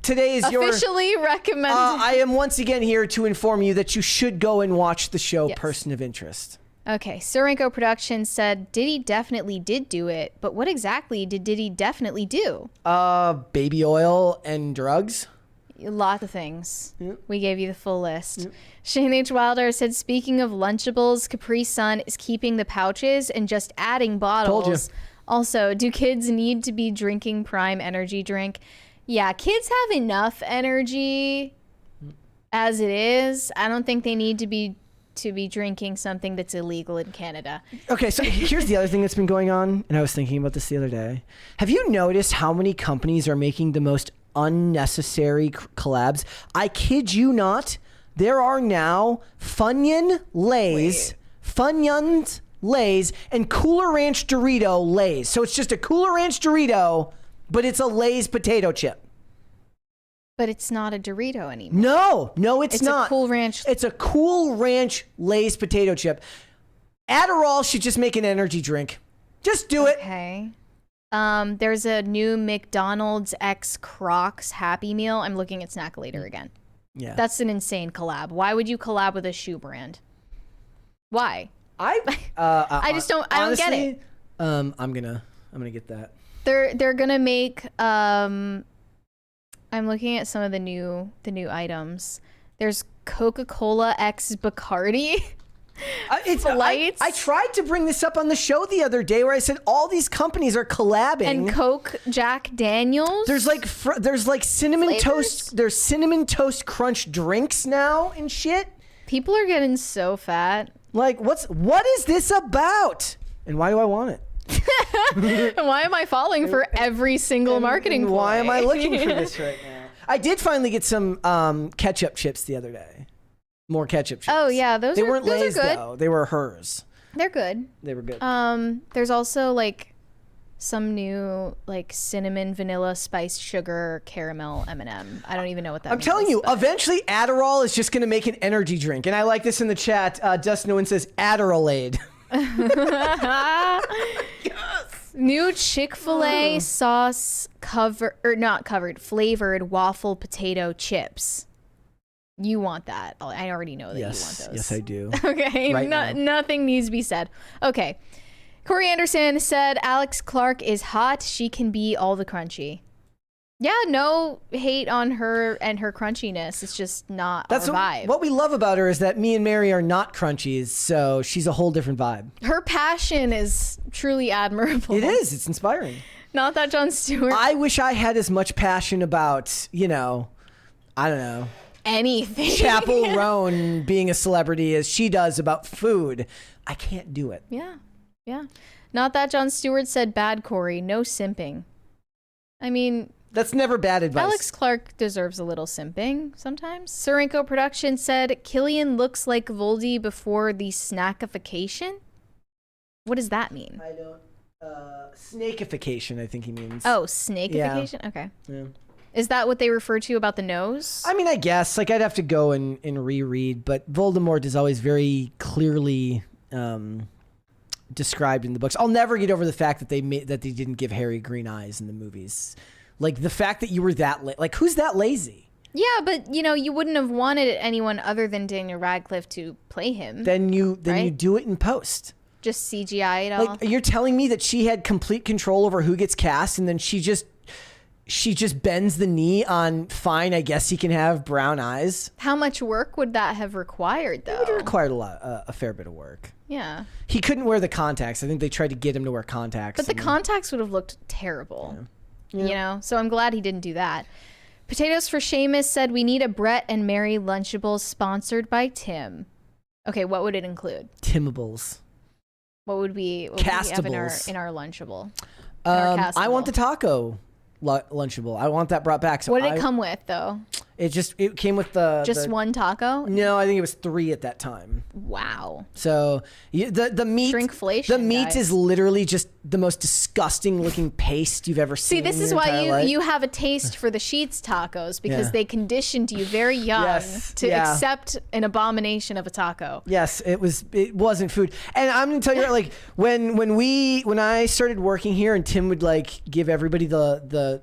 Today is officially recommended. I am once again here to inform you that you should go and watch the show Person of Interest. Okay, Surenko Productions said Diddy definitely did do it, but what exactly did Diddy definitely do? Baby oil and drugs. A lot of things. Yep. We gave you the full list. Yep. Shane H. Wilder said, speaking of Lunchables, Capri Sun is keeping the pouches and just adding bottles. Told you. Also, do kids need to be drinking Prime energy drink? Yeah, kids have enough energy as it is. I don't think they need to be drinking something that's illegal in Canada. Okay, so here's the other thing that's been going on, and I was thinking about this the other day. Have you noticed how many companies are making the most unnecessary collabs? I kid you not, there are now Funyuns Lays, and Cooler Ranch Dorito Lays. So it's just a Cooler Ranch Dorito, but it's a Lay's potato chip. But it's not a Dorito anymore. No, it's not. It's a Cool Ranch. It's a Cool Ranch Lay's potato chip. Adderall should just make an energy drink. Just do it. Okay. There's a new McDonald's X Crocs Happy Meal. I'm looking at Snackalator again. Yeah. That's an insane collab. Why would you collab with a shoe brand? Why? I just don't. I honestly, don't get it. I'm gonna get that. They're gonna make. I'm looking at some of the new items. There's Coca-Cola X Bacardi. I tried to bring this up on the show the other day where I said all these companies are collabing. And Coke Jack Daniels. There's like cinnamon flavors? toast. There's cinnamon toast crunch drinks now and shit. People are getting so fat. Like what is this about? And why do I want it? And why am I falling for every single marketing ploy? Why am I looking for this right now? I did finally get some ketchup chips the other day. More ketchup chips. Oh yeah, they weren't Lay's good. though. They were hers. They're good. They were good. There's also like some new like cinnamon, vanilla, spiced sugar, caramel M&M. I don't even know what that means. I'm telling you, eventually Adderall is just going to make an energy drink. And I like this in the chat. Dustin Owen says Adderallade. Yes. New Chick-fil-A sauce flavored waffle potato chips. You want that. I already know that you want those. Yes, I do. Okay, nothing needs to be said. Okay. Corey Anderson said Alex Clark is hot. She can be all the crunchy. Yeah, no hate on her and her crunchiness. It's just not our vibe. What we love about her is that me and Mary are not crunchies, so she's a whole different vibe. Her passion is truly admirable. It is. It's inspiring. Not that Jon Stewart. I wish I had as much passion about, I don't know. Anything. Chappell Roan being a celebrity as she does about food. I can't do it. Yeah. Not that Jon Stewart said bad, Corey. No simping. I mean, That's never bad advice. Alex Clark deserves a little simping sometimes. Surenko Production said, Cilian looks like Voldy before the snackification. What does that mean? I don't... snakification, I think he means. Oh, snakification? Yeah. Okay. Yeah. Is that what they refer to about the nose? I mean, I guess. Like, I'd have to go and reread, but Voldemort is always very clearly described in the books. I'll never get over the fact that they didn't give Harry green eyes in the movies. Like, the fact that you were that... like, who's that lazy? Yeah, but, you know, you wouldn't have wanted anyone other than Daniel Radcliffe to play him. Then you do it in post. Just CGI it all. Like, you're telling me that she had complete control over who gets cast, and then she just bends the knee on, fine, I guess he can have brown eyes. How much work would that have required, though? It would have required a fair bit of work. Yeah. He couldn't wear the contacts. I think they tried to get him to wear contacts. But the contacts would have looked terrible. Yeah. You know? So I'm glad he didn't do that. Potatoes for Seamus said, we need a Brett and Mary Lunchables sponsored by Tim. Okay, what would it include? Timables. What would we have in our Lunchable? I want the taco Lunchable. I want that brought back. So what did it come with, though? It came with the one taco? No, I think it was 3 at that time. Wow. So the meat, shrinkflation. The meat is literally just the most disgusting looking paste you've ever seen. See, this is why you have a taste for the Sheets tacos, because they conditioned you very young to accept an abomination of a taco. Yes, it wasn't food. And I'm gonna tell you, like when I started working here, and Tim would like give everybody the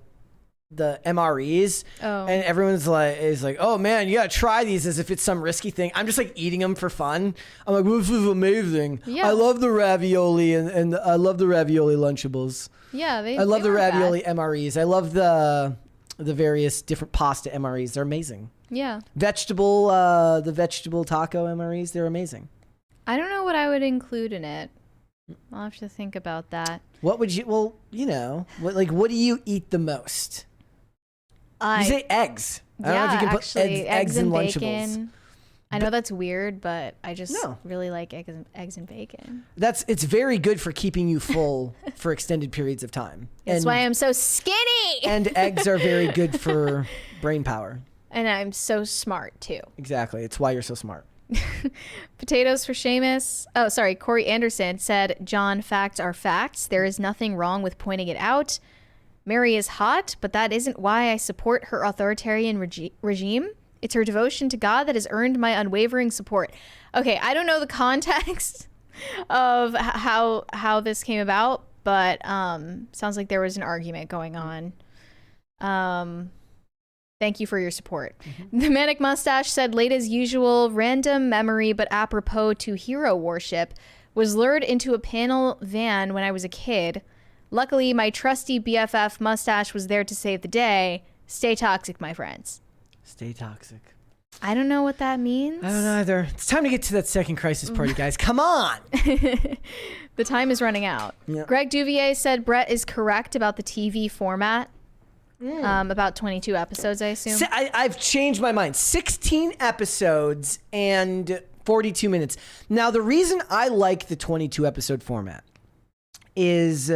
MREs, and everyone's like, oh man, you gotta try these as if it's some risky thing. I'm just like eating them for fun. I'm like, this is amazing. Yeah. I love the ravioli and I love the ravioli Lunchables. Yeah, I love the ravioli MREs. I love the various different pasta MREs. They're amazing. Yeah. The vegetable taco MREs, they're amazing. I don't know what I would include in it. I'll have to think about that. What would you? Well, you know, what do you eat the most? You say eggs. I don't know if you can put eggs in Lunchables. Bacon. I know that's weird, but I just really like eggs and bacon. It's very good for keeping you full for extended periods of time. That's why I'm so skinny. And eggs are very good for brain power. And I'm so smart too. Exactly. It's why you're so smart. Potatoes for Seamus. Oh, sorry. Corey Anderson said, John, facts are facts. There is nothing wrong with pointing it out. Mary is hot, but that isn't why I support her authoritarian regime. It's her devotion to God that has earned my unwavering support. Okay, I don't know the context of how this came about, but sounds like there was an argument going on. Thank you for your support. Mm-hmm. The Manic Mustache said, late as usual, random memory but apropos to hero worship, was lured into a panel van when I was a kid. Luckily, my trusty BFF Mustache was there to save the day. Stay toxic, my friends. Stay toxic. I don't know what that means. I don't know either. It's time to get to that second crisis party, guys. Come on. The time is running out. Yep. Greg Duvier said Brett is correct about the TV format. About 22 episodes, I assume. I've changed my mind. 16 episodes and 42 minutes. Now, the reason I like the 22 episode format is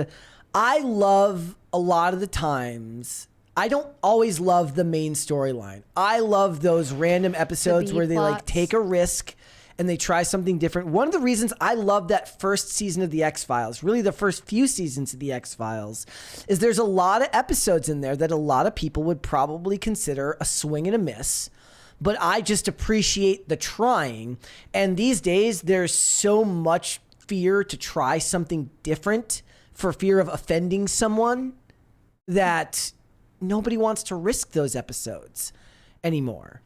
I love a lot of the times, I don't always love the main storyline. I love those random episodes where they like take a risk and they try something different. One of the reasons I love that first season of The X-Files, really the first few seasons of The X-Files, is there's a lot of episodes in there that a lot of people would probably consider a swing and a miss. But I just appreciate the trying. And these days, there's so much fear to try something different for fear of offending someone that nobody wants to risk those episodes anymore.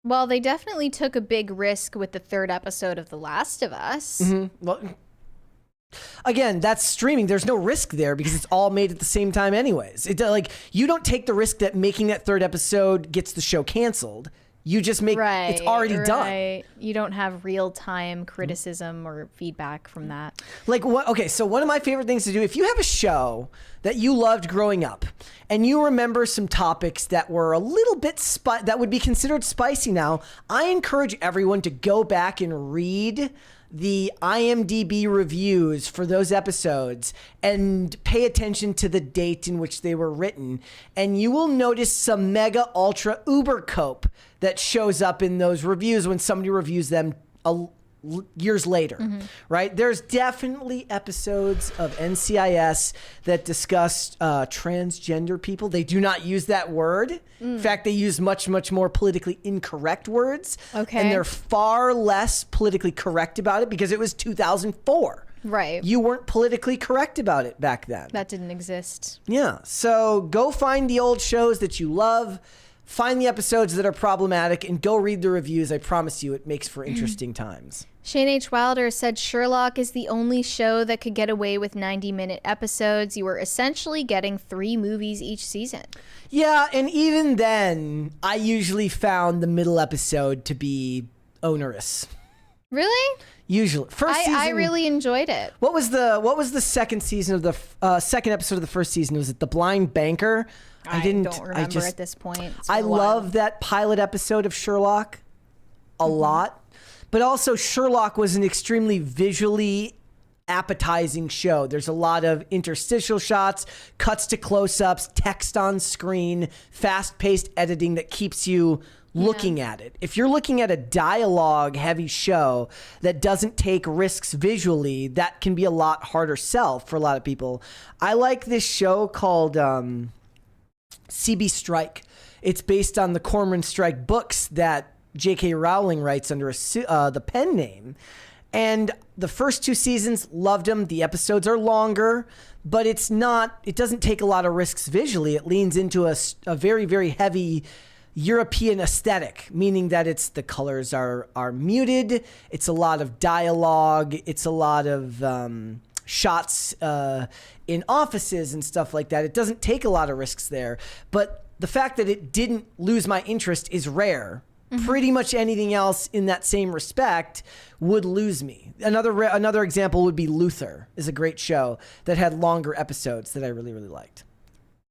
Well, they definitely took a big risk with the 3rd episode of The Last of Us. Mm-hmm. Well, again, that's streaming. There's no risk there because it's all made at the same time anyways. You don't take the risk that making that 3rd episode gets the show canceled. You just make it's already done. You don't have real-time criticism or feedback from that. So one of my favorite things to do, if you have a show that you loved growing up and you remember some topics that were a little bit that would be considered spicy now, I encourage everyone to go back and read the IMDb reviews for those episodes and pay attention to the date in which they were written, and you will notice some mega ultra uber cope that shows up in those reviews when somebody reviews them years later, right? There's definitely episodes of NCIS that discuss transgender people. They do not use that word. In fact, they use much, much more politically incorrect words. Okay. And they're far less politically correct about it because it was 2004. Right. You weren't politically correct about it back then. That didn't exist. Yeah. So go find the old shows that you love. Find the episodes that are problematic and go read the reviews. I promise you it makes for interesting times. Shane H. Wilder said Sherlock is the only show that could get away with 90-minute episodes. You were essentially getting 3 movies each season. Yeah, and even then, I usually found the middle episode to be onerous. Really? Usually. First season, I really enjoyed it. What was the second season of the second episode of the first season? Was it The Blind Banker? I don't remember at this point. I love that pilot episode of Sherlock a lot. But also Sherlock was an extremely visually appetizing show. There's a lot of interstitial shots, cuts to close-ups, text on screen, fast-paced editing that keeps you looking at it. If you're looking at a dialogue-heavy show that doesn't take risks visually, that can be a lot harder sell for a lot of people. I like this show called CB Strike. It's based on the Cormoran Strike books that J.K. Rowling writes under the pen name. And the first 2 seasons, loved them. The episodes are longer, but it doesn't take a lot of risks visually. It leans into a very, very heavy European aesthetic, meaning that the colors are muted. It's a lot of dialogue. It's a lot of shots in offices and stuff like that. It doesn't take a lot of risks there. But the fact that it didn't lose my interest is rare. Pretty much anything else in that same respect would lose me. Another example would be Luther, is a great show that had longer episodes that I really, really liked.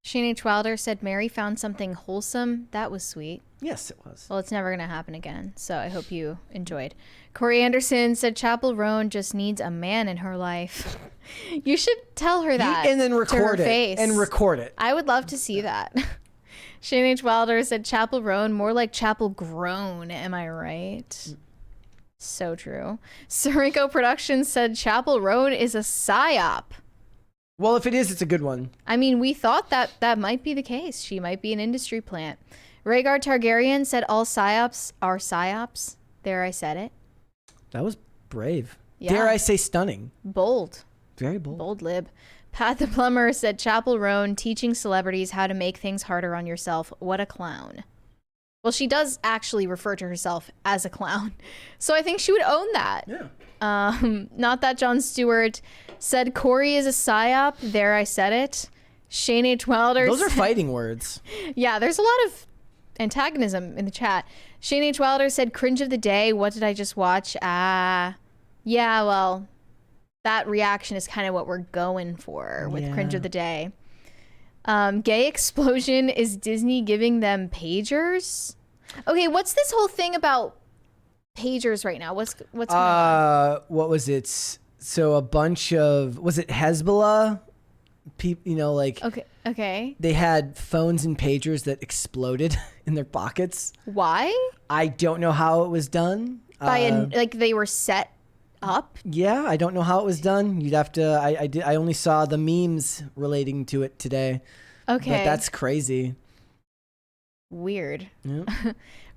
Shane H. Wilder said Mary found something wholesome. That was sweet. Yes, it was. Well, it's never going to happen again, so I hope you enjoyed. Corey Anderson said Chappell Roan just needs a man in her life. You should tell her that. And then record to her it. face. And record it. I would love to see that. Shane H. Wilder said Chappell Roan, more like Chappell Grown. Am I right? So true. Sirico Productions said Chappell Roan is a psyop. Well, if it is, it's a good one. I mean, we thought that might be the case. She might be an industry plant. Rhaegar Targaryen said all psyops are psyops. There, I said it. That was brave. Yeah. Dare I say stunning. Bold. Very bold. Bold lib. Pat the Plumber said Chappell Roan teaching celebrities how to make things harder on yourself. What a clown. Well, she does actually refer to herself as a clown. So I think she would own that. Yeah. Not that Jon Stewart said Corey is a psyop. There, I said it. Shane H. Wilder. Those are fighting words. Yeah, there's a lot of antagonism in the chat. Shane H. Wilder said cringe of the day. What did I just watch? Yeah, well, that reaction is kind of what we're going for with cringe of the day. Gay explosion. Is Disney giving them pagers? Okay, what's this whole thing about pagers right now? What's going on? What was it? So a bunch of, was it Hezbollah? People, Okay. They had phones and pagers that exploded in their pockets. Why? I don't know how it was done. They were set up? Yeah, I don't know how it was done. You'd have to. I only saw the memes relating to it today. Okay, but that's crazy. Weird. Yeah.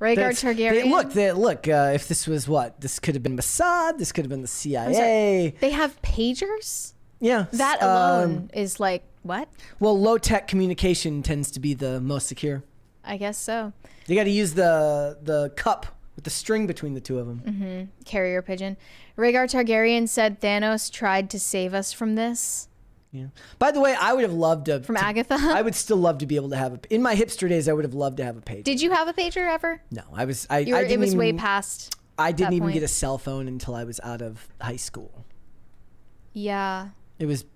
Rhaegar Targaryen. Look. If this was this could have been Mossad. This could have been the CIA. They have pagers. Yeah, that alone is like what? Well, low tech communication tends to be the most secure. I guess so. You got to use the cup with the string between the two of them. Mm-hmm. Carrier pigeon. Rhaegar Targaryen said Thanos tried to save us from this. Yeah. By the way, I would have loved from Agatha. I would still love to be able to have in my hipster days. I would have loved to have a pager. Did you have a pager ever? No, I was. It was way past. I didn't even get a cell phone until I was out of high school. Yeah. It was.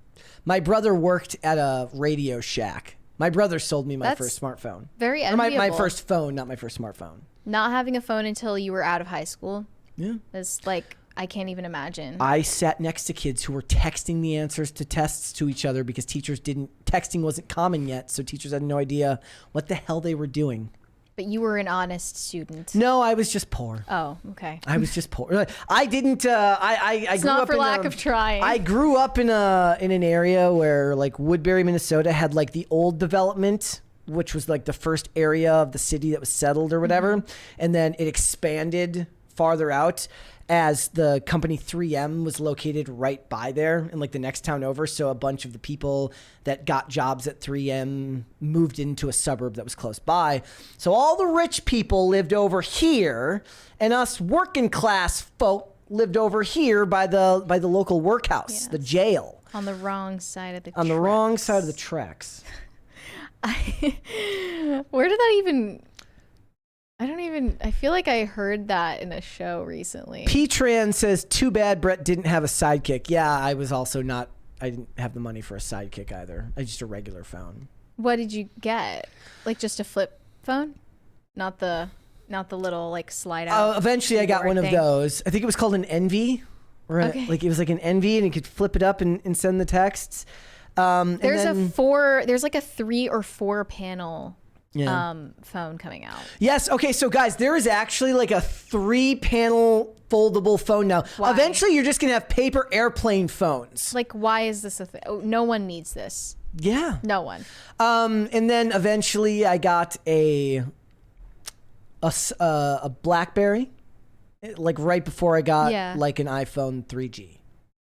My brother worked at a Radio Shack. My brother sold me my first smartphone. Very enviable. My first phone, not my first smartphone. Not having a phone until you were out of high school. Yeah. It's like I can't even imagine. I sat next to kids who were texting the answers to tests to each other because texting wasn't common yet, so teachers had no idea what the hell they were doing. But you were an honest student. No, I was just poor. Oh, okay. I was just poor. I didn't. I It's grew not up for in lack of trying. I grew up in an area where like Woodbury, Minnesota had like the old development, which was like the first area of the city that was settled or whatever, and then it expanded farther out as the company 3M was located right by there in like the next town over. So a bunch of the people that got jobs at 3M moved into a suburb that was close by. So all the rich people lived over here, and us working class folk lived over here by the local workhouse, the jail. On the wrong side of the On the wrong side of the tracks. Where did that even... I feel like I heard that in a show recently. P-Tran says, too bad Brett didn't have a sidekick. Yeah, I didn't have the money for a sidekick either. I just a regular phone. What did you get? Like just a flip phone? Not the little like slide out. Eventually I got one of those. I think it was called an Envy. Like it was like an Envy and you could flip it up and send the texts. There's like a 3 or 4 panel phone coming out. Yes. Okay. So guys, there is actually like a 3-panel foldable phone now. Why? Eventually you're just going to have paper airplane phones. Like, why is this a thing? Oh, no one needs this. Yeah. No one. And then eventually I got a BlackBerry, like right before I got like an iPhone 3G.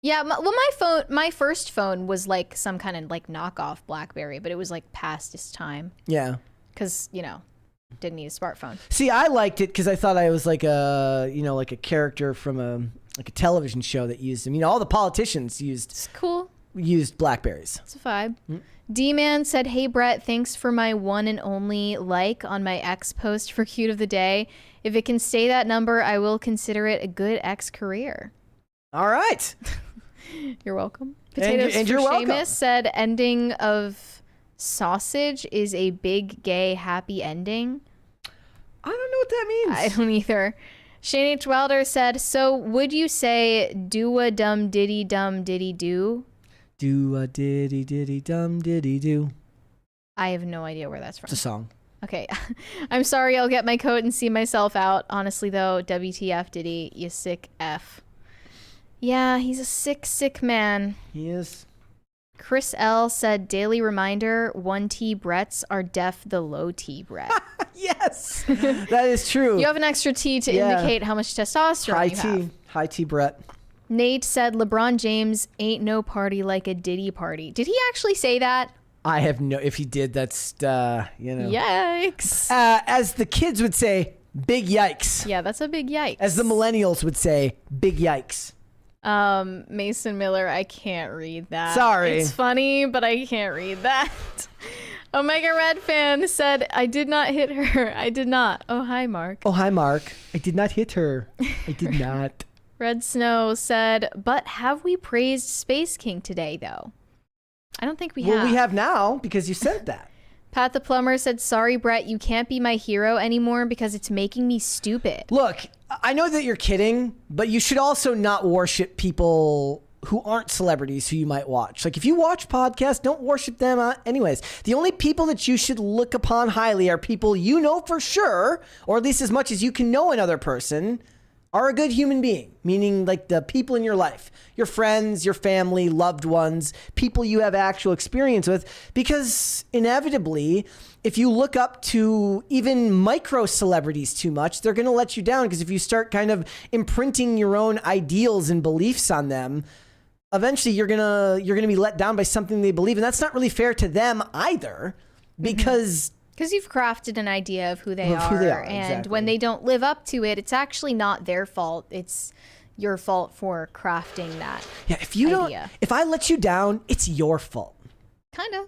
Yeah, my first phone was like some kind of like knockoff BlackBerry, but it was like past its time. Yeah. Because, didn't need a smartphone. See, I liked it because I thought I was like a character from a television show that used them. All the politicians It's cool. used Blackberries. It's a vibe. D-Man said, hey, Brett, thanks for my one and only like on my X post for Cute of the Day. If it can stay that number, I will consider it a good X career. All right. You're welcome. Potatoes and for you're welcome. Seamus said, ending of sausage is a big, gay, happy ending. I don't know what that means. I don't either. Shane H. Wilder said, so would you say do a dum diddy do? Do a diddy diddy dum diddy do. I have no idea where that's from. It's a song. Okay. I'm sorry, I'll get my coat and see myself out. Honestly, though, WTF Diddy, you sick F. Yeah, he's a sick man. He is. Chris L. said, daily reminder, 1T Bretts are deaf the low T Brett. Yes, that is true. You have an extra T to indicate how much testosterone you have. High T Brett. Nate said, LeBron James ain't no party like a Diddy party. Did he actually say that? I have no, if he did, that's, Yikes. As the kids would say, big yikes. Yeah, that's a big yikes. As the millennials would say, big yikes. Mason Miller, I can't read that. Sorry. It's funny, but I can't read that. Omega Red fan said, I did not hit her. I did not. Oh, hi, Mark. Oh, hi, Mark. I did not hit her. I did not. Red Snow said, but have we praised Space King today, though? I don't think we have. Well, we have now because you said that. Pat the Plumber said, sorry, Brett, you can't be my hero anymore because it's making me stupid. Look, I know that you're kidding, but you should also not worship people who aren't celebrities who you might watch. Like if you watch podcasts, don't worship them anyways. The only people that you should look upon highly are people you know for sure, or at least as much as you can know another person, are a good human being, meaning like the people in your life, your friends, your family, loved ones, people you have actual experience with, because inevitably, if you look up to even micro celebrities too much, they're going to let you down, because if you start kind of imprinting your own ideals and beliefs on them, eventually you're going to be let down by something they believe, and that's not really fair to them either, because you've crafted an idea of who they are, and exactly. When they don't live up to it, it's actually not their fault. It's your fault for crafting that. Yeah, if you idea. don't, if I let you down, it's your fault. Kind of.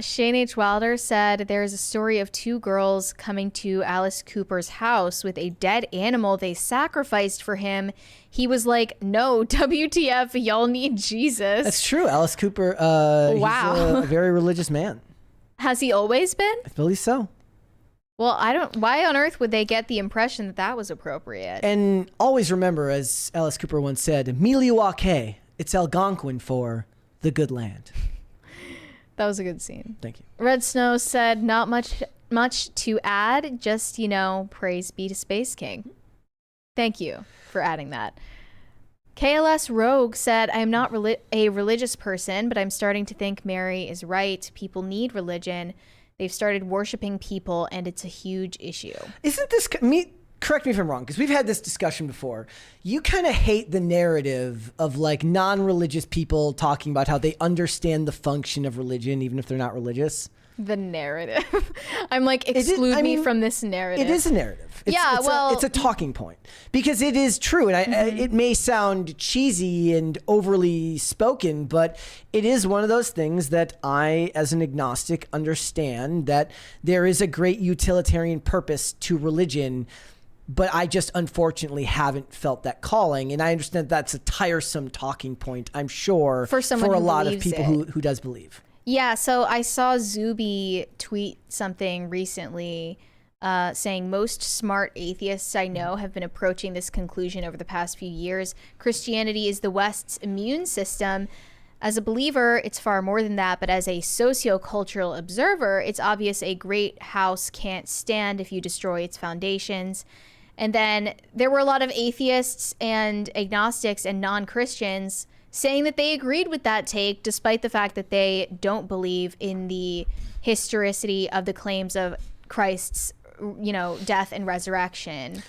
Shane H. Wilder said there's a story of 2 girls coming to Alice Cooper's house with a dead animal they sacrificed for him. He was like, no, WTF, y'all need Jesus. That's true. Alice Cooper, wow. He's a very religious man. Has he always been? I believe so. Well, why on earth would they get the impression that that was appropriate? And always remember, as Alice Cooper once said, Miliwake, it's Algonquin for the good land. That was a good scene. Thank you. Red Snow said, not much to add, just, praise be to Space King. Thank you for adding that. KLS Rogue said, I am not a religious person, but I'm starting to think Mary is right. People need religion. They've started worshiping people, and it's a huge issue. Isn't this... Correct me if I'm wrong, because we've had this discussion before. You kind of hate the narrative of like non-religious people talking about how they understand the function of religion, even if they're not religious. The narrative. I'm like, exclude me from this narrative. It is a narrative. It's a talking point because it is true. And it may sound cheesy and overly spoken, but it is one of those things that I, as an agnostic, understand that there is a great utilitarian purpose to religion, but I just unfortunately haven't felt that calling. And I understand that's a tiresome talking point, I'm sure, for a lot of people who does believe. Yeah, so I saw Zuby tweet something recently saying most smart atheists I know have been approaching this conclusion over the past few years. Christianity is the West's immune system. As a believer, it's far more than that, but as a socio-cultural observer, it's obvious a great house can't stand if you destroy its foundations. And then there were a lot of atheists and agnostics and non-Christians saying that they agreed with that take, despite the fact that they don't believe in the historicity of the claims of Christ's, death and resurrection.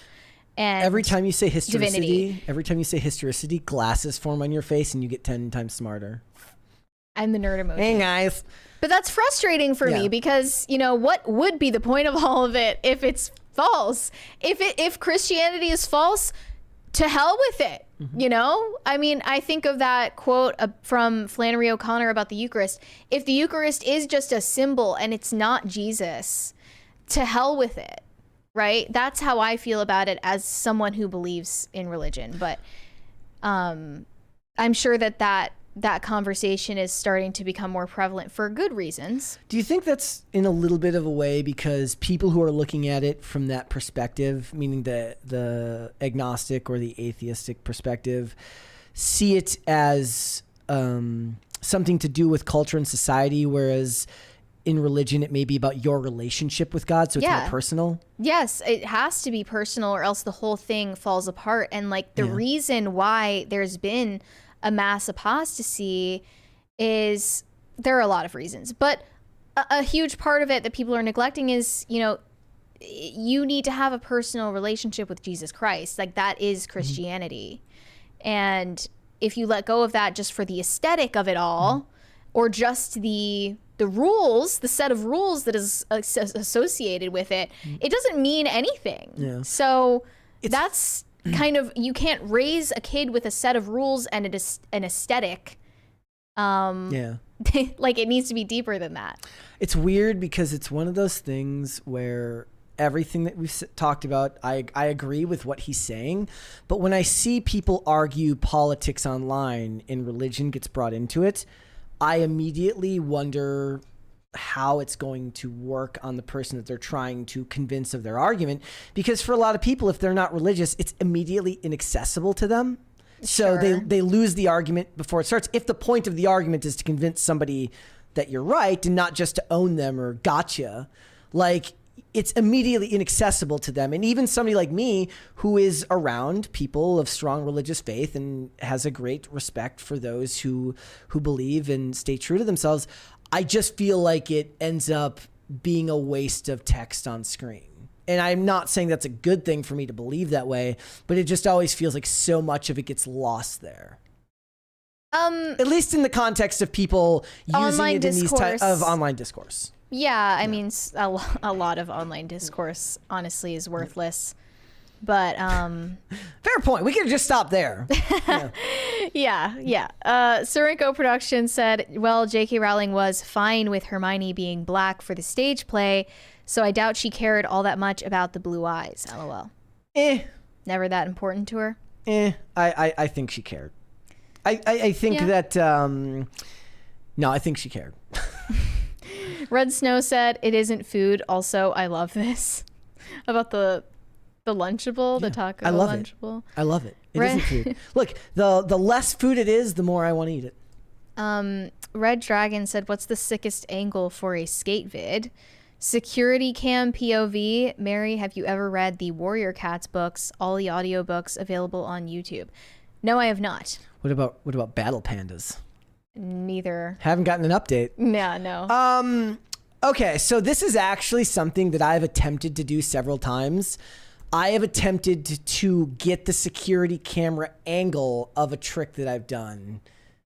And every time you say historicity, divinity. Glasses form on your face and you get 10 times smarter. I'm the nerd emoji. Hey guys. But that's frustrating for me because, what would be the point of all of it if it's false? If Christianity is false, to hell with it. I think of that quote from Flannery O'Connor about the Eucharist. If the Eucharist is just a symbol and it's not Jesus, to hell with it, right? That's how I feel about it as someone who believes in religion. But I'm sure that conversation is starting to become more prevalent for good reasons. Do you think that's in a little bit of a way because people who are looking at it from that perspective, meaning the agnostic or the atheistic perspective, see it as something to do with culture and society, whereas in religion it may be about your relationship with God, so it's more personal? Yes, it has to be personal or else the whole thing falls apart. And the reason why there's been a mass apostasy is, there are a lot of reasons, but a huge part of it that people are neglecting is, you need to have a personal relationship with Jesus Christ. That is Christianity. And if you let go of that just for the aesthetic of it all, or just the rules, the set of rules that is associated with it, it doesn't mean anything. Yeah. So that's kind of, you can't raise a kid with a set of rules and an aesthetic. It needs to be deeper than that. It's weird because it's one of those things where everything that we've talked about, I agree with what he's saying, but when I see people argue politics online and religion gets brought into it, I immediately wonder how it's going to work on the person that they're trying to convince of their argument. Because for a lot of people, if they're not religious, it's immediately inaccessible to them. So they lose the argument before it starts. If the point of the argument is to convince somebody that you're right and not just to own them or gotcha, it's immediately inaccessible to them. And even somebody like me who is around people of strong religious faith and has a great respect for those who believe and stay true to themselves, I just feel like it ends up being a waste of text on screen. And I'm not saying that's a good thing for me to believe that way, but it just always feels like so much of it gets lost there. At least in the context of people using it in these types of online discourse. Yeah, I mean, a lot of online discourse, honestly, is worthless. But fair point. We could have just stopped there. Yeah. Surinko Productions said, well, J.K. Rowling was fine with Hermione being black for the stage play, so I doubt she cared all that much about the blue eyes. LOL. Never that important to her? I think she cared. I think that... no, I think she cared. Red Snow said it isn't food. Also, I love this about the Lunchable, the taco I love Lunchable. I love it. It isn't food. Look, the less food it is, the more I want to eat it. Red Dragon said, what's the sickest angle for a skate vid? Security cam POV. Mary, have you ever read the Warrior Cats books? All the audiobooks available on YouTube. No, I have not. What about Battle Pandas? Neither. Haven't gotten an update. Yeah, no. Okay, so this is actually something that I've attempted to do several times. I have attempted to get the security camera angle of a trick that I've done.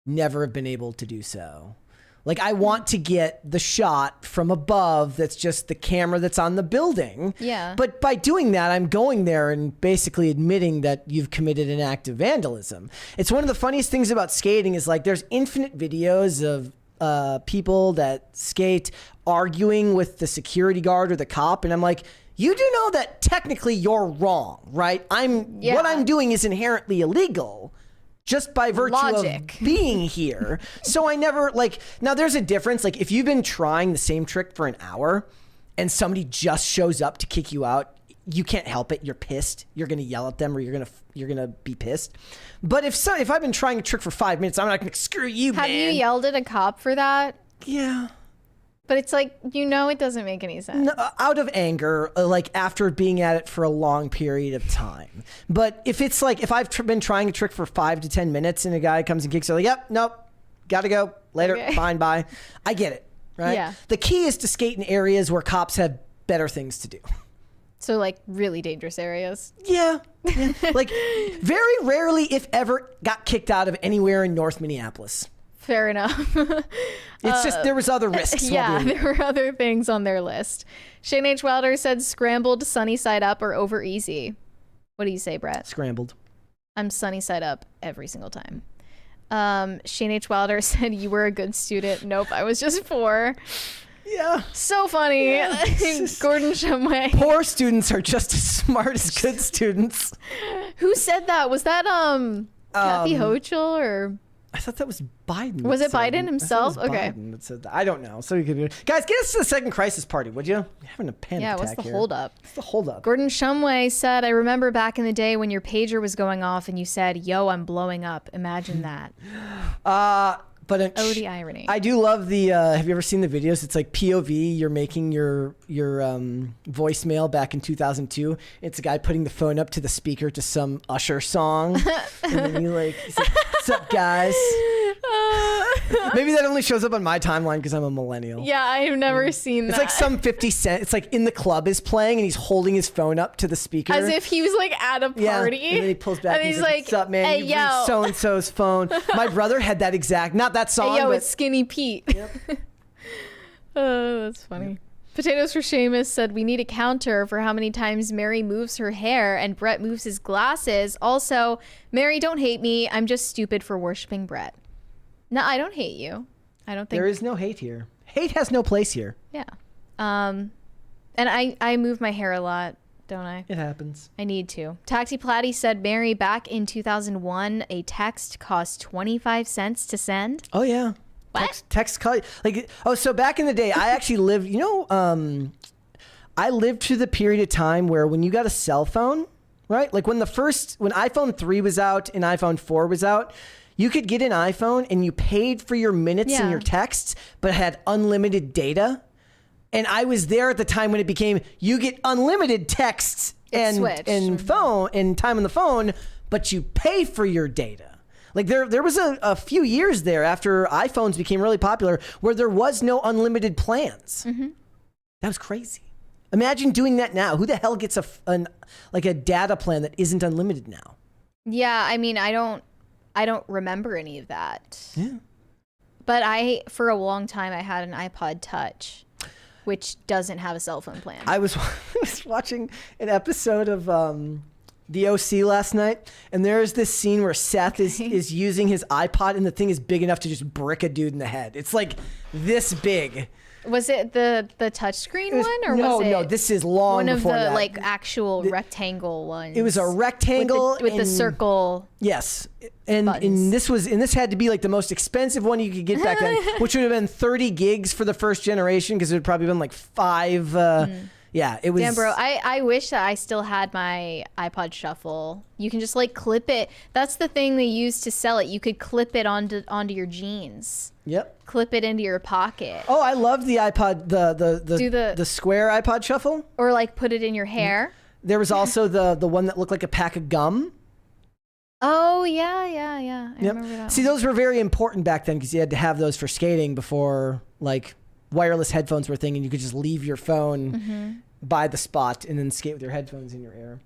Never have been able to do so. Like, I want to get the shot from above that's just the camera that's on the building. Yeah. But by doing that, I'm going there and basically admitting that you've committed an act of vandalism. It's one of the funniest things about skating is, like, there's infinite videos of people that skate arguing with the security guard or the cop. And I'm like, you do know that technically you're wrong, right? What I'm doing is inherently illegal. Just by virtue of being here. So I never, like, now there's a difference. Like, if you've been trying the same trick for an hour and somebody just shows up to kick you out, you can't help it. You're pissed. You're going to yell at them or you're going to be pissed. But if I've been trying a trick for 5 minutes, I'm not going to screw you, man. Have you yelled at a cop for that? Yeah. But it's like, it doesn't make any sense. No, out of anger, like after being at it for a long period of time. But if it's like, if I've been trying a trick for 5 to 10 minutes and a guy comes and kicks it, like, yep, nope, gotta go, later, fine, bye. I get it, right? Yeah. The key is to skate in areas where cops have better things to do. So, like, really dangerous areas. Yeah. Like, very rarely, if ever, got kicked out of anywhere in North Minneapolis. Fair enough. It's just there was other risks. Yeah, there were other things on their list. Shane H. Wilder said scrambled, sunny side up, or over easy. What do you say, Brett? Scrambled. I'm sunny side up every single time. Shane H. Wilder said you were a good student. Nope, I was just 4. Yeah. So funny. Yeah, Gordon Shumway. Poor students are just as smart as good students. Who said that? Was that Kathy Hochul or? I thought that was Biden. Was it Biden himself? Okay. Biden that said that. I don't know. So you could, guys, get us to the second crisis party, would you? You're having a panic attack. What's the holdup? What's the holdup? Gordon Shumway said, I remember back in the day when your pager was going off and you said, yo, I'm blowing up. Imagine that. The irony. I do love the, have you ever seen the videos? It's like POV, you're making your voicemail back in 2002. It's a guy putting the phone up to the speaker to some Usher song. And then he's like, what's up, guys? Maybe that only shows up on my timeline because I'm a millennial. Yeah, I have never seen that. It's like some 50 Cent. It's like In the Club is playing and he's holding his phone up to the speaker. As if he was like at a party. Yeah, and then he pulls back and he's like, what's up, man? Hey, You've reached so-and-so's phone. My brother had that exact, not that song, hey, yo, but it's Skinny Pete. Yep. Oh, that's funny. Yep. Potatoes for Seamus said, we need a counter for how many times Mary moves her hair and Brett moves his glasses. Also, Mary, don't hate me. I'm just stupid for worshiping Brett. No, I don't hate you. I don't think there is no hate here. Hate has no place here. Yeah. And I move my hair a lot, don't I? It happens. I need to. Taxi Platty said, Mary, back in 2001, a text cost 25 cents to send. Oh, yeah. What? Text call. Like, so back in the day, I actually lived, I lived through the period of time where when you got a cell phone, right? Like when iPhone 3 was out and iPhone 4 was out, you could get an iPhone and you paid for your minutes and your texts, but had unlimited data. And I was there at the time when it became, you get unlimited texts and phone and time on the phone, but you pay for your data. Like there was a few years there after iPhones became really popular where there was no unlimited plans. Mm-hmm. That was crazy. Imagine doing that now. Who the hell gets a data plan that isn't unlimited now? Yeah, I mean, I don't remember any of that. Yeah. But for a long time, I had an iPod Touch, which doesn't have a cell phone plan. I was watching an episode of The OC last night, and there's this scene where Seth is using his iPod, and the thing is big enough to just brick a dude in the head. It's like this big. Was it the touchscreen one, or was it no? This is long one of before the that. like actual rectangle ones? It was a rectangle with the circle. Yes, and buttons. this had to be like the most expensive one you could get back then, which would have been 30 gigs for the first generation because it would probably been like 5. Yeah, it was. Damn, bro, I wish that I still had my iPod Shuffle. You can just like clip it. That's the thing they used to sell it. You could clip it onto your jeans. Yep. Clip it into your pocket. Oh, I love the iPod, the square iPod Shuffle. Or like put it in your hair. There was also the one that looked like a pack of gum. Oh yeah. I remember that. See, those were very important back then because you had to have those for skating before like wireless headphones were a thing, and you could just leave your phone by the spot and then skate with your headphones in your ear.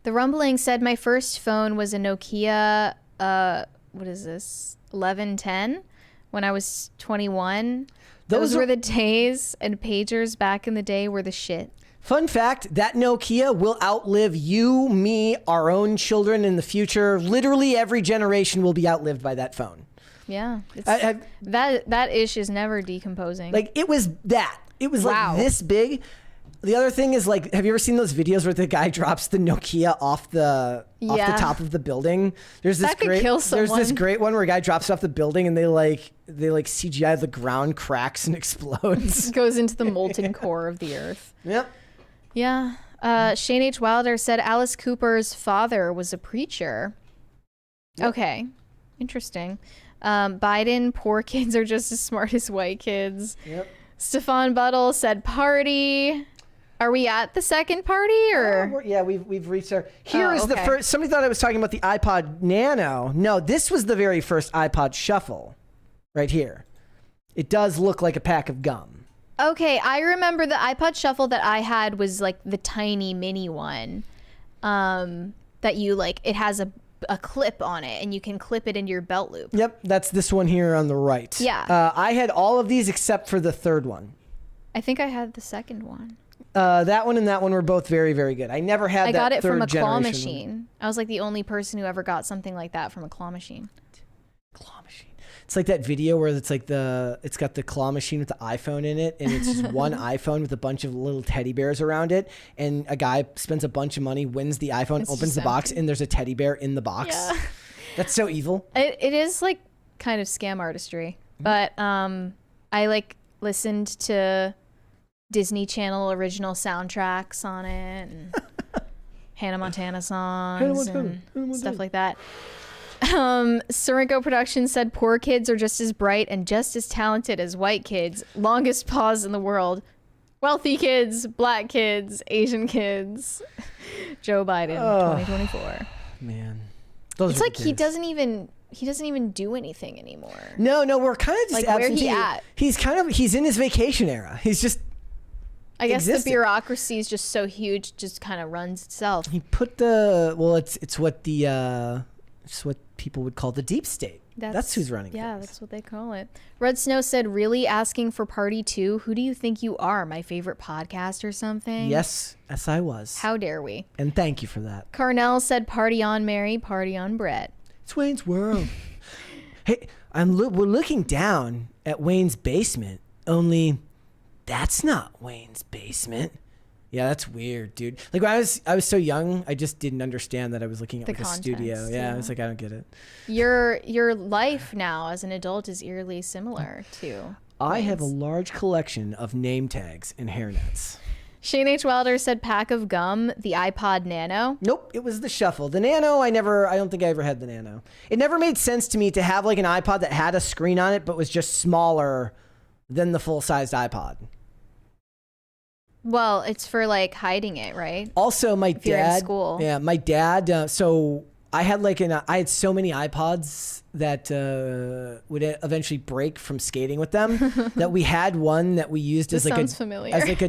The Rumbling said my first phone was a Nokia. What is this? 1110. When I was 21. Those were the days, and pagers back in the day were the shit. Fun fact, that Nokia will outlive you, me, our own children in the future. Literally every generation will be outlived by that phone. Yeah. That ish is never decomposing. Like, it was that. It was Wow. like this big. The other thing is, like, have you ever seen those videos where the guy drops the Nokia off the top of the building? There's this That could kill someone. There's this great one where a guy drops off the building and they CGI the ground cracks and explodes. Goes into the molten core of the earth. Yep. Yeah. Shane H. Wilder said Alice Cooper's father was a preacher. Yep. Okay. Interesting. Biden, poor kids are just as smart as white kids. Yep. Stefan Buttle said party. Are we at the second party or? Yeah, we've reached there. Here is the okay. first. Somebody thought I was talking about the iPod Nano. No, this was the very first iPod Shuffle, right here. It does look like a pack of gum. Okay, I remember the iPod Shuffle that I had was like the tiny mini one, that you like. It has a clip on it, and you can clip it into your belt loop. Yep, that's this one here on the right. Yeah. I had all of these except for the third one. I think I had the second one. That one and that one were both very, very good. I never had. I got it from a claw one. machine. I was like the only person who ever got something like that from a claw machine. Claw machine. It's like that video where it's like it's got the claw machine with the iPhone in it, and it's just one iPhone with a bunch of little teddy bears around it, and a guy spends a bunch of money, wins the iPhone, opens the box, and there's a teddy bear in the box. Yeah. That's so evil. It is like kind of scam artistry, but I like listened to Disney Channel original soundtracks on it, and Hannah Montana songs and stuff like that. Sorrenko Productions said poor kids are just as bright and just as talented as white kids. Longest pause in the world. Wealthy kids, black kids, Asian kids. Joe Biden, 2024. Man, it's like he doesn't even do anything anymore. No, we're kind of just like where absentee. he at? He's in his vacation era. He's just. I guess existed. the bureaucracy is just so huge, just kind of runs itself. He put it's what people would call the deep state. That's who's running. Yeah, things. that's what they call it. Red Snow said, really asking for party 2? Who do you think you are? My favorite podcast or something? Yes, I was. How dare we? And thank you for that. Carnell said, party on Mary, party on Brett. It's Wayne's World. Hey, we're looking down at Wayne's basement, only that's not Wayne's basement. Yeah, that's weird, dude. Like when I was so young, I just didn't understand that I was looking at like a studio. Yeah, I was like, I don't get it. Your life now as an adult is eerily similar to I have a large collection of name tags and hairnets. Shane H. Wilder said pack of gum, the iPod Nano. Nope, it was the Shuffle. The Nano, I don't think I ever had the Nano. It never made sense to me to have like an iPod that had a screen on it but was just smaller than the full-sized iPod. Well, it's for like hiding it, right? Also, my if dad. You're in school. Yeah, my dad. So I had I had so many iPods that would eventually break from skating with them. That we had one that we used as like a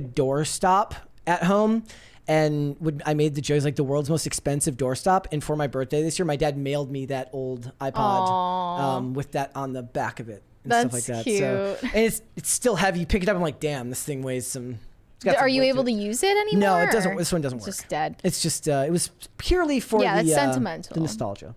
doorstop at home, and I made the joke like the world's most expensive doorstop. And for my birthday this year, my dad mailed me that old iPod with that on the back of it and stuff like that. Cute. So, and it's still heavy. You pick it up, I'm like, damn, this thing weighs some. Are you able to use it anymore? No, it doesn't. This one doesn't work. It's just dead. It's just it was purely for it's sentimental. the nostalgia.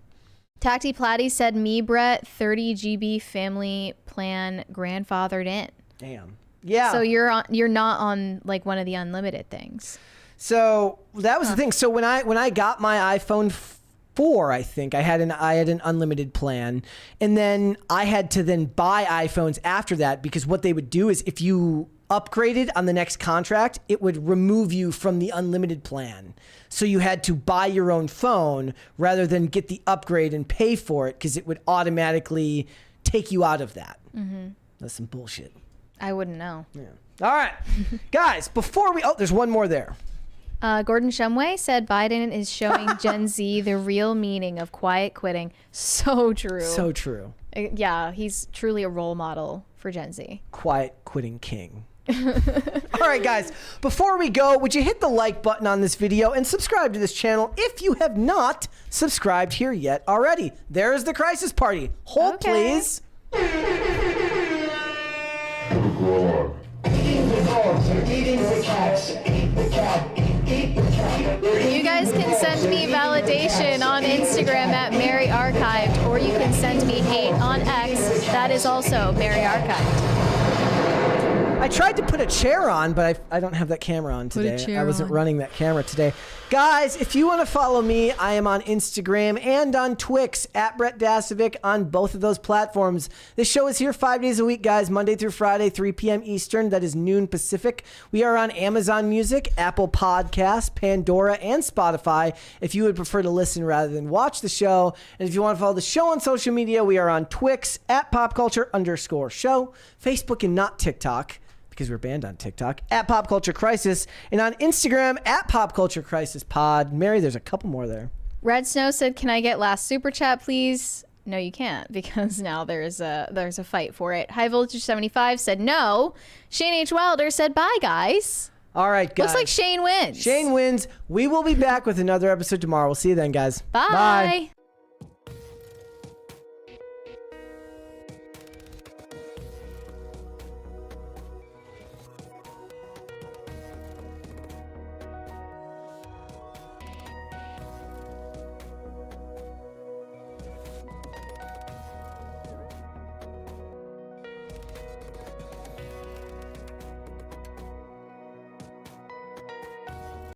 Tacty Platty said, me, Brett, 30 GB family plan grandfathered in. Damn. Yeah. So you're not on like one of the unlimited things. So that was the thing. So when I got my iPhone 4, I think I had an unlimited plan, and then I had to then buy iPhones after that, because what they would do is if you upgraded on the next contract, it would remove you from the unlimited plan. So you had to buy your own phone rather than get the upgrade and pay for it, because it would automatically take you out of that. Mm-hmm. That's some bullshit. I wouldn't know. Yeah. All right, guys, there's one more there. Gordon Shumway said Biden is showing Gen Z the real meaning of quiet quitting. So true. So true. Yeah, he's truly a role model for Gen Z. Quiet quitting king. All right, guys, before we go, would you hit the like button on this video and subscribe to this channel if you have not subscribed here yet already? There's the crisis party. Hold, please. Eating the dogs, they're eating the cats. Eat the cat, eat the cat. You guys can send me validation on Instagram at Mary Archived, or you can send me hate on X. That is also Mary Archived. I tried to put a chair on, but I don't have that camera on today. I wasn't running that camera today. Guys, if you want to follow me, I am on Instagram and on Twix at Brett Dasovic on both of those platforms. This show is here 5 days a week, guys, Monday through Friday, 3 p.m. Eastern. That is noon Pacific. We are on Amazon Music, Apple Podcasts, Pandora, and Spotify if you would prefer to listen rather than watch the show. And if you want to follow the show on social media, we are on Twix at popculture_show, Facebook and not TikTok, because we're banned on TikTok, at Pop Culture Crisis, and on Instagram at Pop Culture Crisis Pod. Mary, there's a couple more there. Red Snow said, "Can I get last super chat, please?" No, you can't, because now there's a fight for it. High Voltage 75 said no. Shane H. Wilder said bye, guys. All right, guys. Looks like Shane wins. Shane wins. We will be back with another episode tomorrow. We'll see you then, guys. Bye.